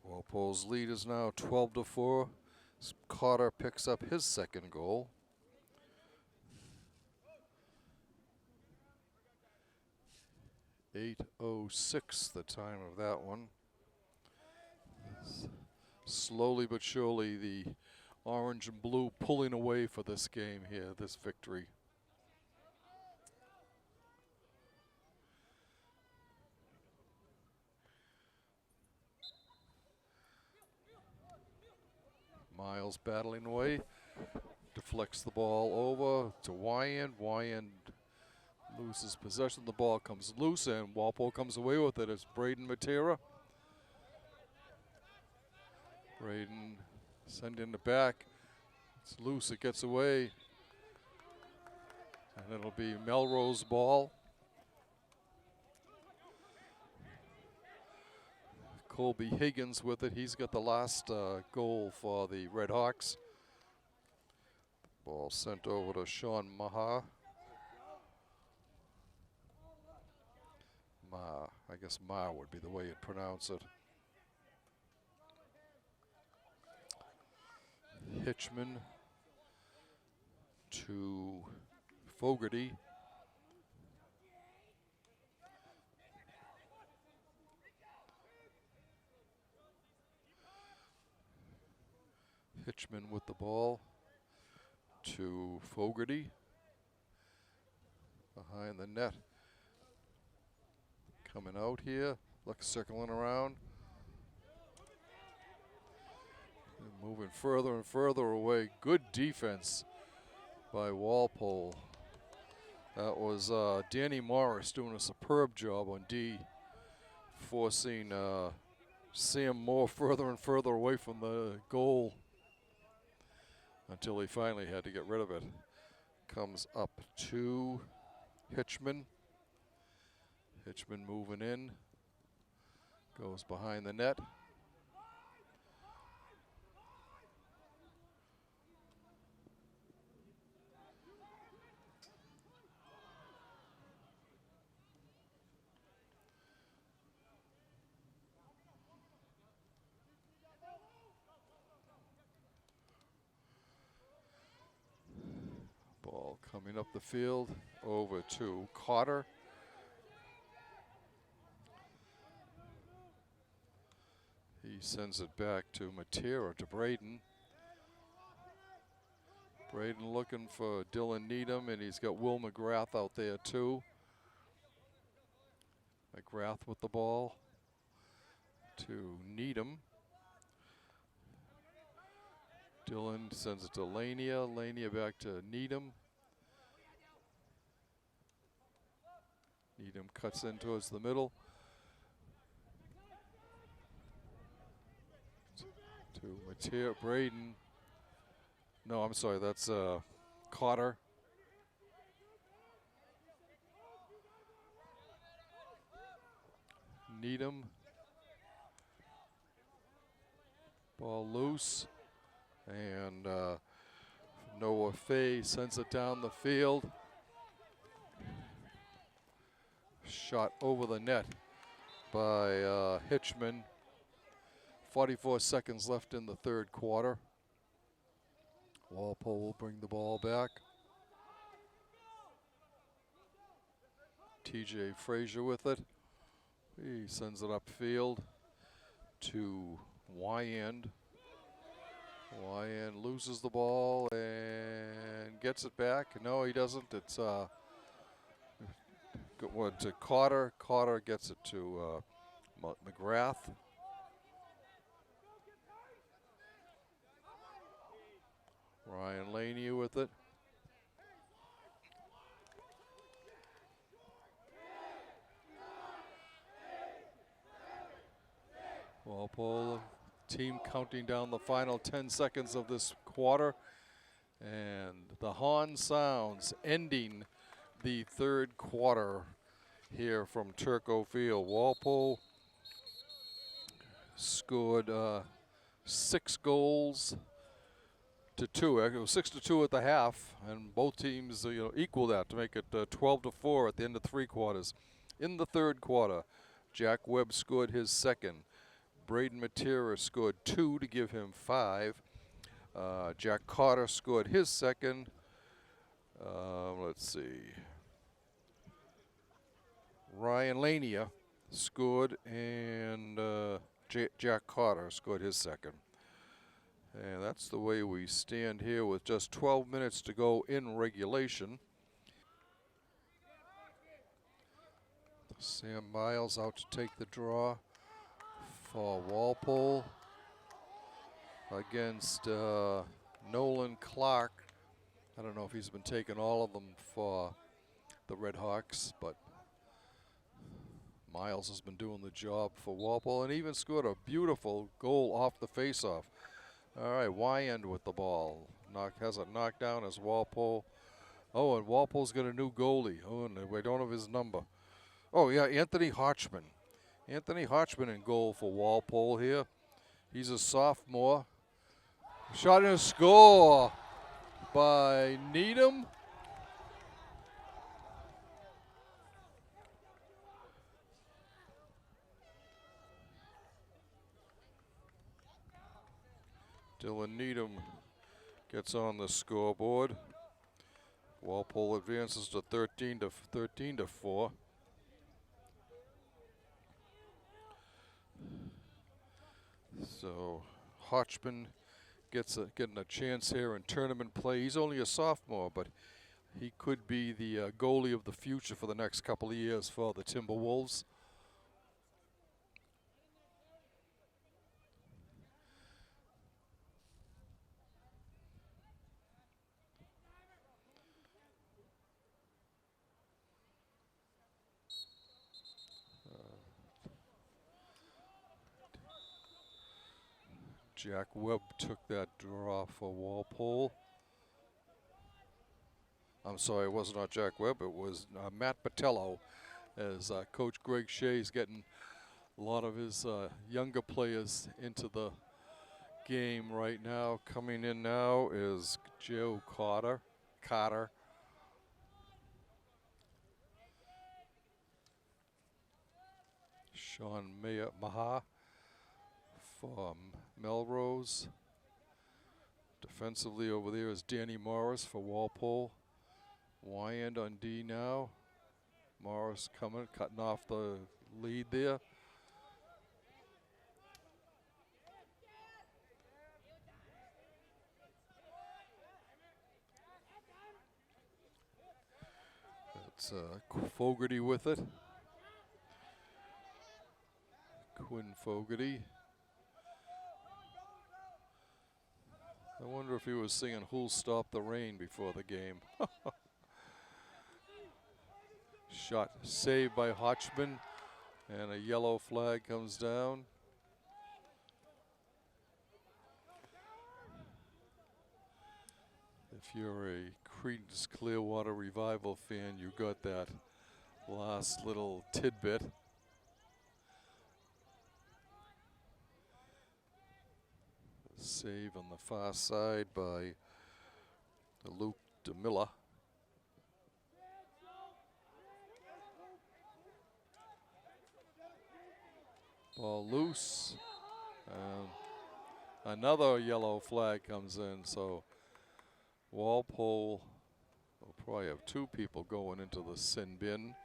Walpole's lead is now 12-4. Cotter picks up his 2nd goal. .806 the time of that one. Slowly but surely, the orange and blue pulling away for this game here, this victory. Miles battling away, deflects the ball over to Wyand. Wyand loses possession. The ball comes loose, and Walpole comes away with it. It's Braden Matera. Braden sending it back. It's loose, it gets away. And it'll be Melrose ball. Colby Higgins with it. He's got the last goal for the Red Hawks. Ball sent over to Sean Maha. I guess Ma would be the way you'd pronounce it. Hitchman to Fogarty. Hitchman with the ball to Fogarty. Behind the net. Coming out here, circling around. And moving further and further away. Good defense by Walpole. That was Danny Morris doing a superb job on D, forcing Sam Moore further and further away from the goal until he finally had to get rid of it. Comes up to Hitchman. Hitchman moving in. Goes behind the net. Ball coming up the field over to Cotter. He sends it back to Matera, to Braden. Braden looking for Dylan Needham, and he's got Will McGrath out there too. McGrath with the ball to Needham. Dylan sends it to Lania. Lania back to Needham. Needham cuts in towards the middle. To Matera, Braden. No, I'm sorry, that's Cotter. Needham. Ball loose. And Noah Fay sends it down the field. Shot over the net by Hitchman. 44 seconds left in the third quarter. Walpole will bring the ball back. TJ Frazier with it. He sends it upfield to Wyand. Wyand loses the ball and gets it back. No, he doesn't. It's good one to Cotter. Cotter gets it to McGrath. Ryan Laney with it. Walpole team counting down the final 10 seconds of this quarter. And the horn sounds, ending the third quarter here from Turco Field. Walpole scored 6 goals to 2. It was 6-2 at the half, and both teams equal that to make it 12-4 at the end of 3 quarters. In the third quarter, Jack Webb scored his second. Braden Matera scored 2 to give him 5. Jack Cotter scored his second. Let's see. Ryan Lania scored, and Jack Cotter scored his second. And that's the way we stand here with just 12 minutes to go in regulation. Sam Miles out to take the draw for Walpole against Nolan Clark. I don't know if he's been taking all of them for the Red Hawks, but Miles has been doing the job for Walpole and even scored a beautiful goal off the faceoff. All right, Wyand with the ball. Has it knocked down as Walpole. Oh, and Walpole's got a new goalie. Oh, and we don't have his number. Oh, yeah, Anthony Hotchman. Anthony Hotchman in goal for Walpole here. He's a sophomore. Shot and a score. by Needham. Dylan Needham gets on the scoreboard. Walpole advances to 13 to 4. So Hotchman getting a chance here in tournament play. He's only a sophomore, but he could be the goalie of the future for the next couple of years for the Timberwolves. Jack Webb took that draw for Walpole. I'm sorry, it was not Jack Webb. It was Matt Botello, as Coach Greg Shea's getting a lot of his younger players into the game right now. Coming in now is Joe Carter. Sean Maha from Melrose. Defensively over there is Danny Morris for Walpole. Wyand on D now. Morris cutting off the lead there. It's Fogarty with it. Quinn Fogarty. I wonder if he was singing "Who'll Stop the Rain" before the game. Shot saved by Hotchman, and a yellow flag comes down. If you're a Creedence Clearwater Revival fan, you got that last little tidbit. Save on the far side by Luke DeMilla. Ball loose. Another yellow flag comes in, so Walpole will probably have two people going into the sin bin.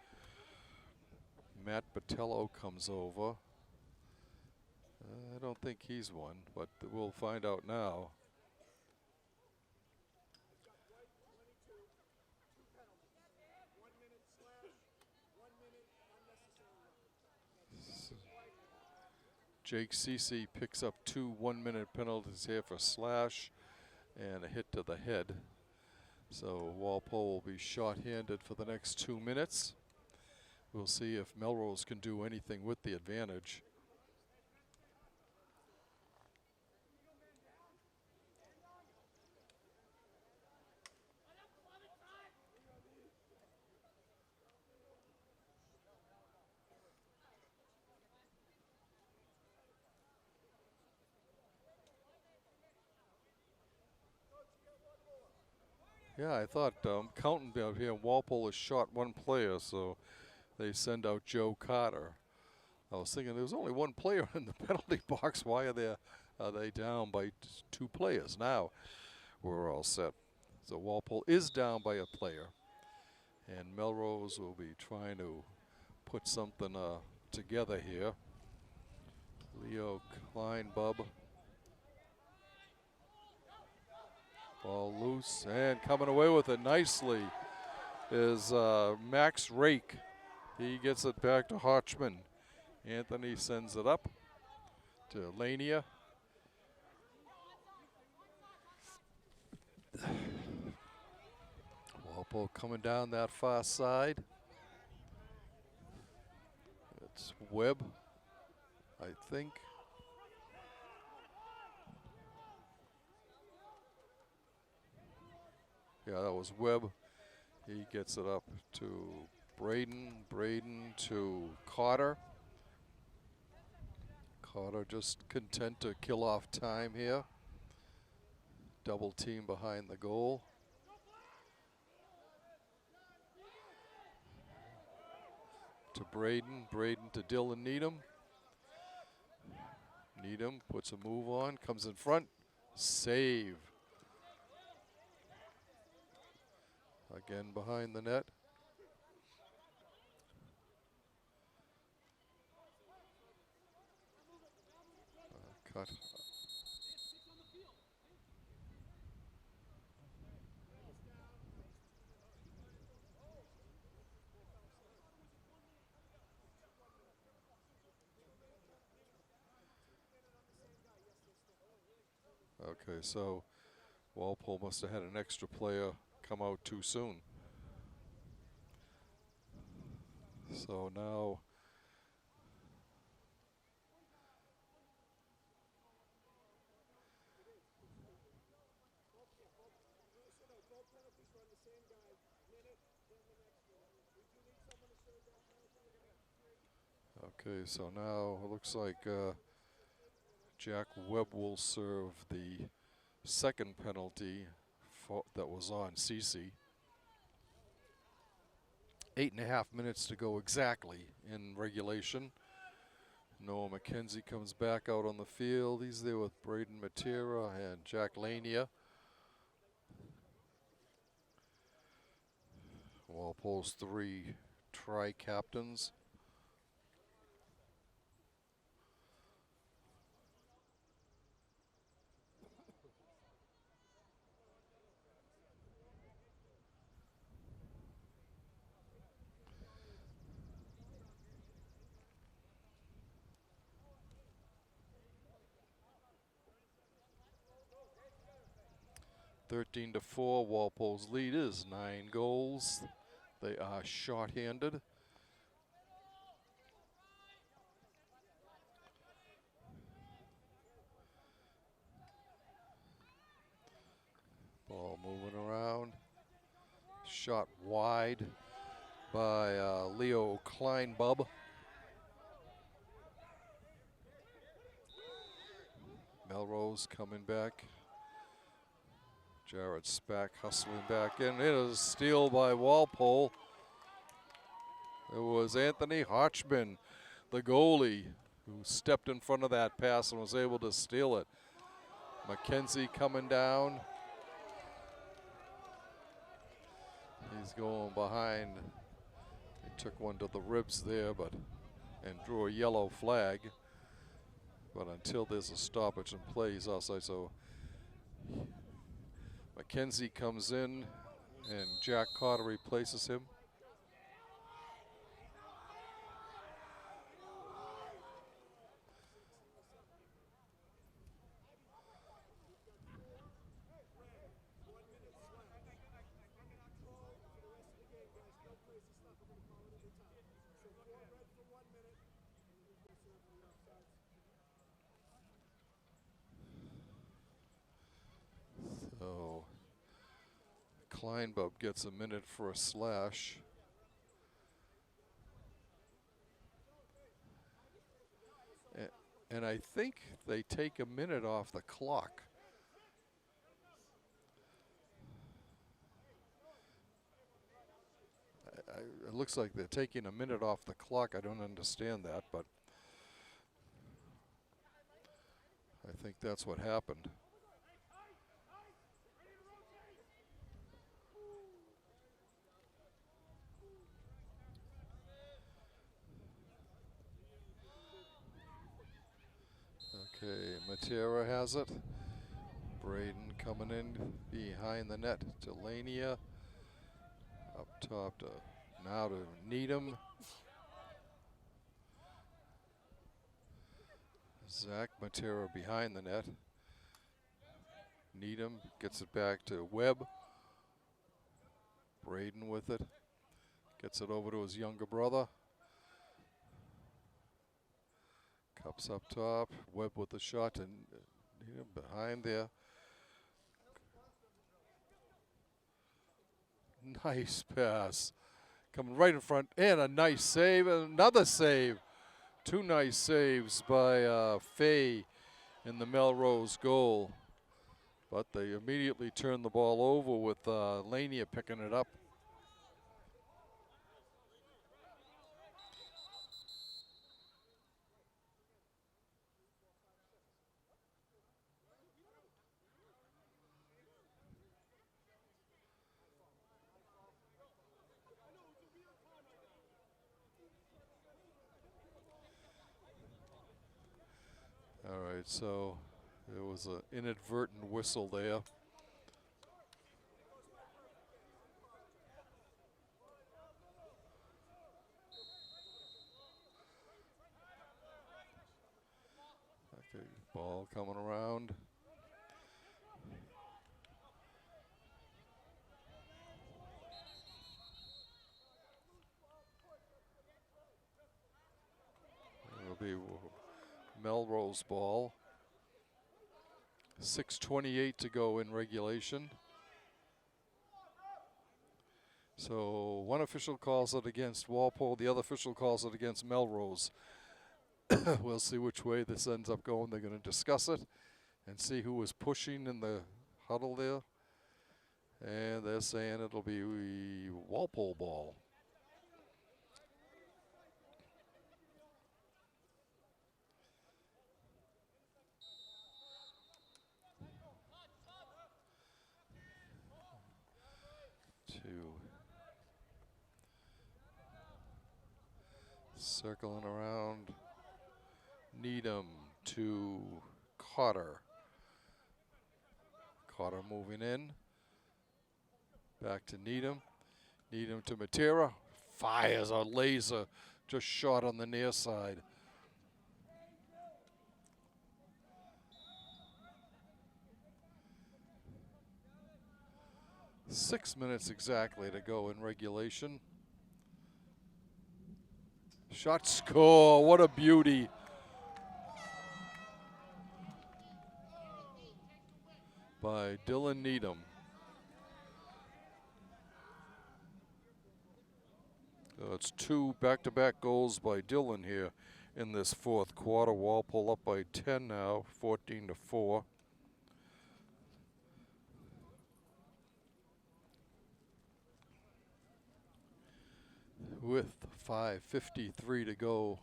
Matt Botello comes over. I don't think he's one, but we'll find out now. Jake Cece picks up 2 1-minute penalties here for slash and a hit to the head. So Walpole will be short-handed for the next 2 minutes. We'll see if Melrose can do anything with the advantage. Yeah, I thought counting down here, Walpole has shot one player, so they send out Joe Carter. I was thinking there was only one player in the penalty box. Why are they down by 2 players? Now we're all set. So Walpole is down by a player, and Melrose will be trying to put something together here. Leo Kleinbub. Ball loose and coming away with it nicely is Max Rake. He gets it back to Hotchman. Anthony sends it up to Lania. Walpole coming down that far side. It's Webb, I think. Yeah, that was Webb. He gets it up to Braden. Braden to Carter. Carter just content to kill off time here. Double team behind the goal. to Braden. Braden to Dylan Needham. Needham puts a move on, comes in front, save. Again behind the net. Cut. Okay, so Walpole must have had an extra player come out too soon. So now it looks like Jack Webb will serve the second penalty that was on Cece. 8.5 minutes to go exactly in regulation. Noah McKenzie comes back out on the field. He's there with Braden Matera and Jack Lania. Walpole's 3 tri-captains. (13-4). Walpole's lead is 9 goals. They are short-handed. Ball moving around. Shot wide by Leo Kleinbub. Melrose coming back. Jared Spack hustling back in. It is a steal by Walpole. It was Anthony Hotchman, the goalie, who stepped in front of that pass and was able to steal it. McKenzie coming down. He's going behind. He took one to the ribs there, and drew a yellow flag. But until there's a stoppage in play, he's outside. So McKenzie comes in, and Jack Carter replaces him. So Kleinbub gets a minute for a slash. And I think they take a minute off the clock. It looks like they're taking a minute off the clock. I don't understand that, but I think that's what happened. Okay, Matera has it. Braden coming in behind the net to Lania. Up top to now to Needham. Zach Matera behind the net. Needham gets it back to Webb. Braden with it. Gets it over to his younger brother. Cups up top. Webb with the shot and Needham behind there. Nice pass. Coming right in front, and a nice save, and another save. 2 nice saves by Fay in the Melrose goal. But they immediately turned the ball over with Lania picking it up. All right, so there was an inadvertent whistle there. Okay, ball coming around. It'll be Melrose ball. 6:28 to go in regulation. So one official calls it against Walpole, the other official calls it against Melrose. We'll see which way this ends up going. They're going to discuss it and see who was pushing in the huddle there. And they're saying it'll be Walpole ball. Circling around. Needham to Cotter. Cotter moving in. Back to Needham. Needham to Matera. Fires a laser. Just shot on the near side. Six minutes exactly to go in regulation. Shot score. What a beauty. By Dylan Needham. It's two back-to-back goals by Dylan here in this fourth quarter. Walpole up by 10 now, 14-4. With 5:53 to go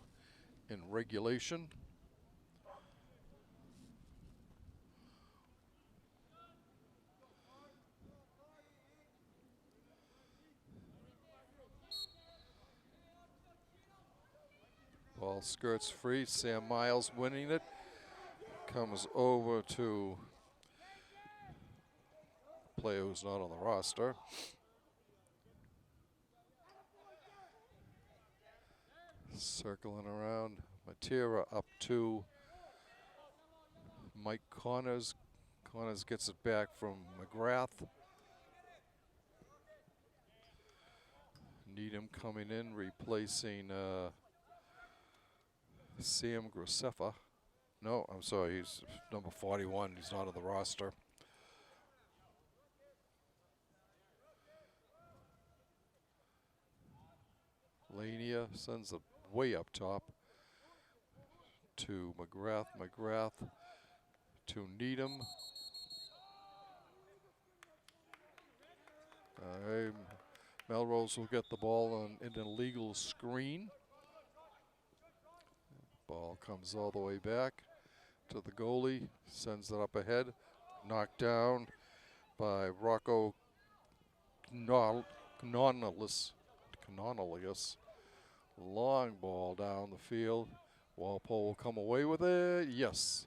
in regulation. Ball skirts free. Sam Miles winning it. Comes over to a player who's not on the roster. Circling around. Matera up to Mike Connors. Connors gets it back from McGrath. Needham coming in, replacing Sam Groseffa. No, I'm sorry, he's number 41. He's not on the roster. Lania sends it way up top to McGrath. McGrath to Needham. Melrose will get the ball on an illegal screen. Ball comes all the way back to the goalie. Sends it up ahead. Knocked down by Rocco Canonalius. Long ball down the field. Walpole will come away with it. Yes.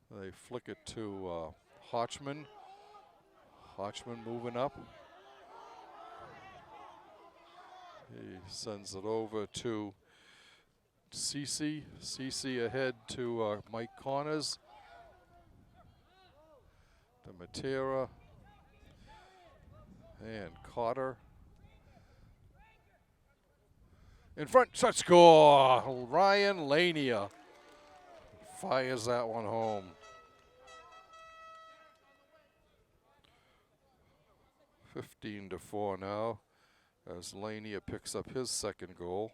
They flick it to Hotchman. Hotchman moving up. He sends it over to Cece. Cece ahead to Mike Connors. To Matera. And Cotter. In front, shot score. Ryan Lania fires that one home. (15-4) now, as Lania picks up his second goal.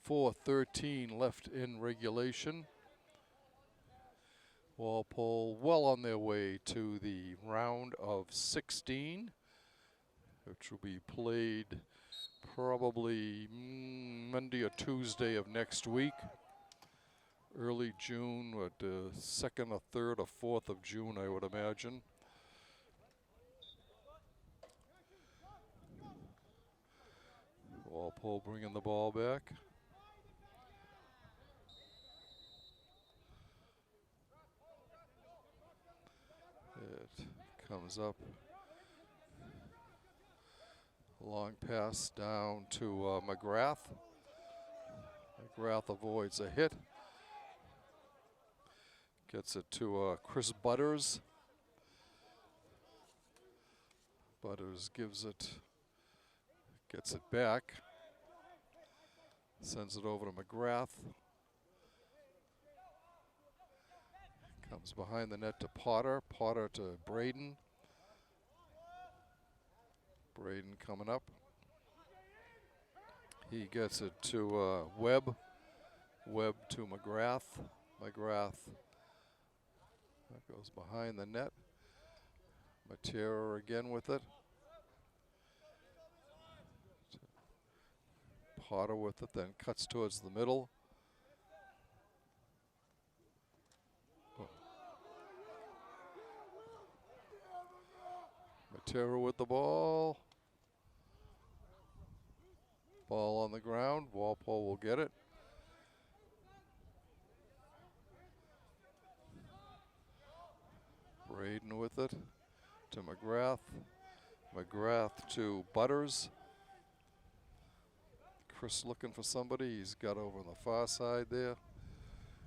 .413 left in regulation. Walpole well on their way to the round of 16, which will be played probably Monday or Tuesday of next week. Early June, what, 2nd or 3rd or 4th of June, I would imagine. Walpole bringing the ball back. It comes up. Long pass down to McGrath. McGrath avoids a hit. Gets it to Chris Butters. Butters gives it, gets it back. Sends it over to McGrath. Comes behind the net to Potter. Potter to Braden. Braden coming up. He gets it to Webb. Webb to McGrath. McGrath goes behind the net. Matera again with it. Potter with it, then cuts towards the middle. Matera with the ball. Ball on the ground. Walpole will get it. Braden with it to McGrath. McGrath to Butters. Chris looking for somebody. He's got over on the far side there.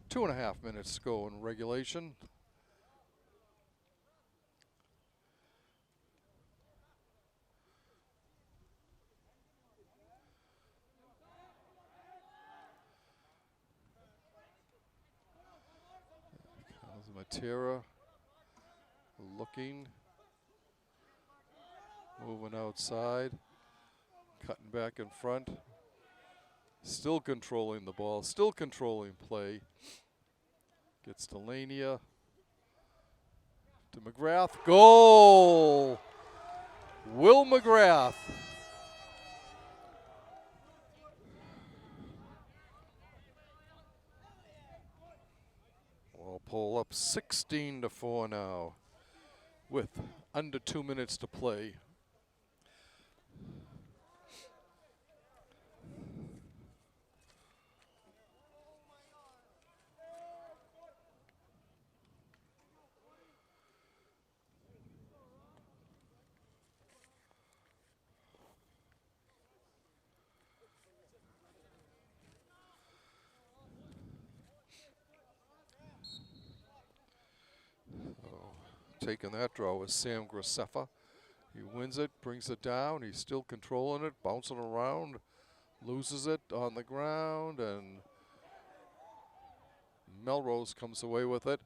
2.5 minutes to go in regulation. Matera looking, moving outside, cutting back in front, still controlling the ball, still controlling play. Gets to Lania, to McGrath, goal! Will McGrath. Walpole up 16-4 now with under 2 minutes to play. Taking that draw was Sam Graceffa. He wins it, brings it down. He's still controlling it, bouncing around, loses it on the ground, and Melrose comes away with it.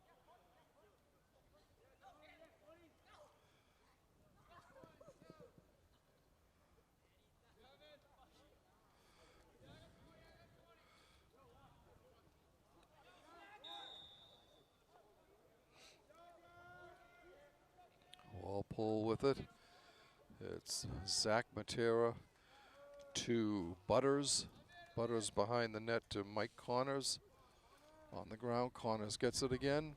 Walpole with it. It's Zach Matera to Butters. Butters behind the net to Mike Connors. On the ground, Connors gets it again.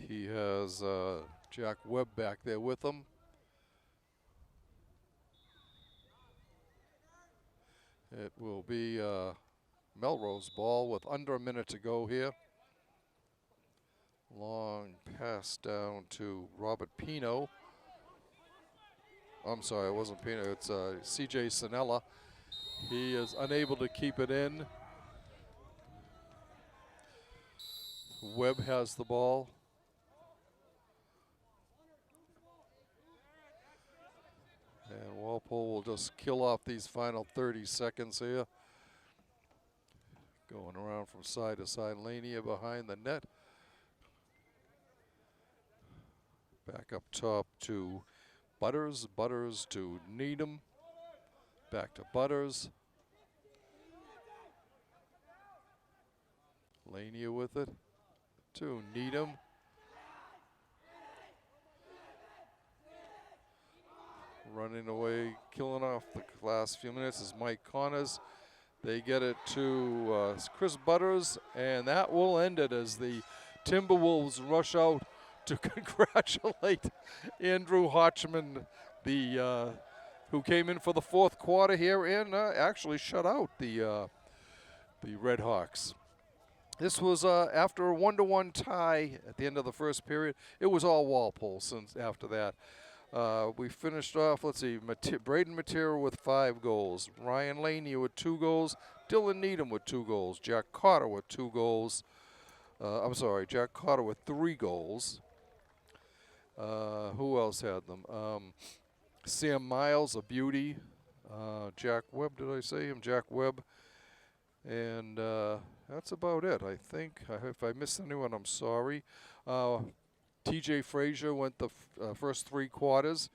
He has Jack Webb back there with him. It will be Melrose ball with under a minute to go here. Long pass down to Robert Pino. I'm sorry, it wasn't Pino, it's CJ Sinella. He is unable to keep it in. Webb has the ball. And Walpole will just kill off these final 30 seconds here. Going around from side to side. Lania behind the net. Back up top to Butters. Butters to Needham. Back to Butters. Lania with it to Needham. Running away, killing off the last few minutes is Mike Connors. They get it to Chris Butters, and that will end it as the Timberwolves rush out to congratulate Andrew Hotchman, the who came in for the fourth quarter here and actually shut out the Red Hawks. This was after a 1-1 tie at the end of the first period. It was all Walpole since after that. We finished off, let's see, Braden Matera with 5 goals. Ryan Laney with 2 goals. Dylan Needham with 2 goals. Jack Cotter with 2 goals. Jack Cotter with 3 goals. Who else had them? Sam Miles, a beauty. Jack Webb, did I say him? Jack Webb. And that's about it, I think. If I missed anyone, I'm sorry. TJ Frazier went the first 3 quarters.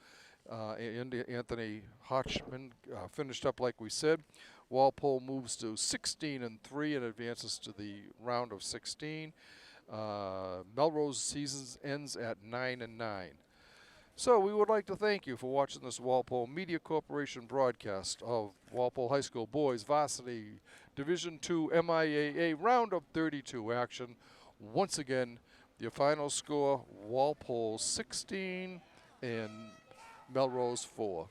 Anthony Hotchman finished up like we said. Walpole moves to 16-3 and advances to the round of 16. Melrose season ends at 9-9. So we would like to thank you for watching this Walpole Media Corporation broadcast of Walpole High School Boys Varsity Division II MIAA Round of 32 action. Once again, your final score, Walpole 16 and Melrose 4.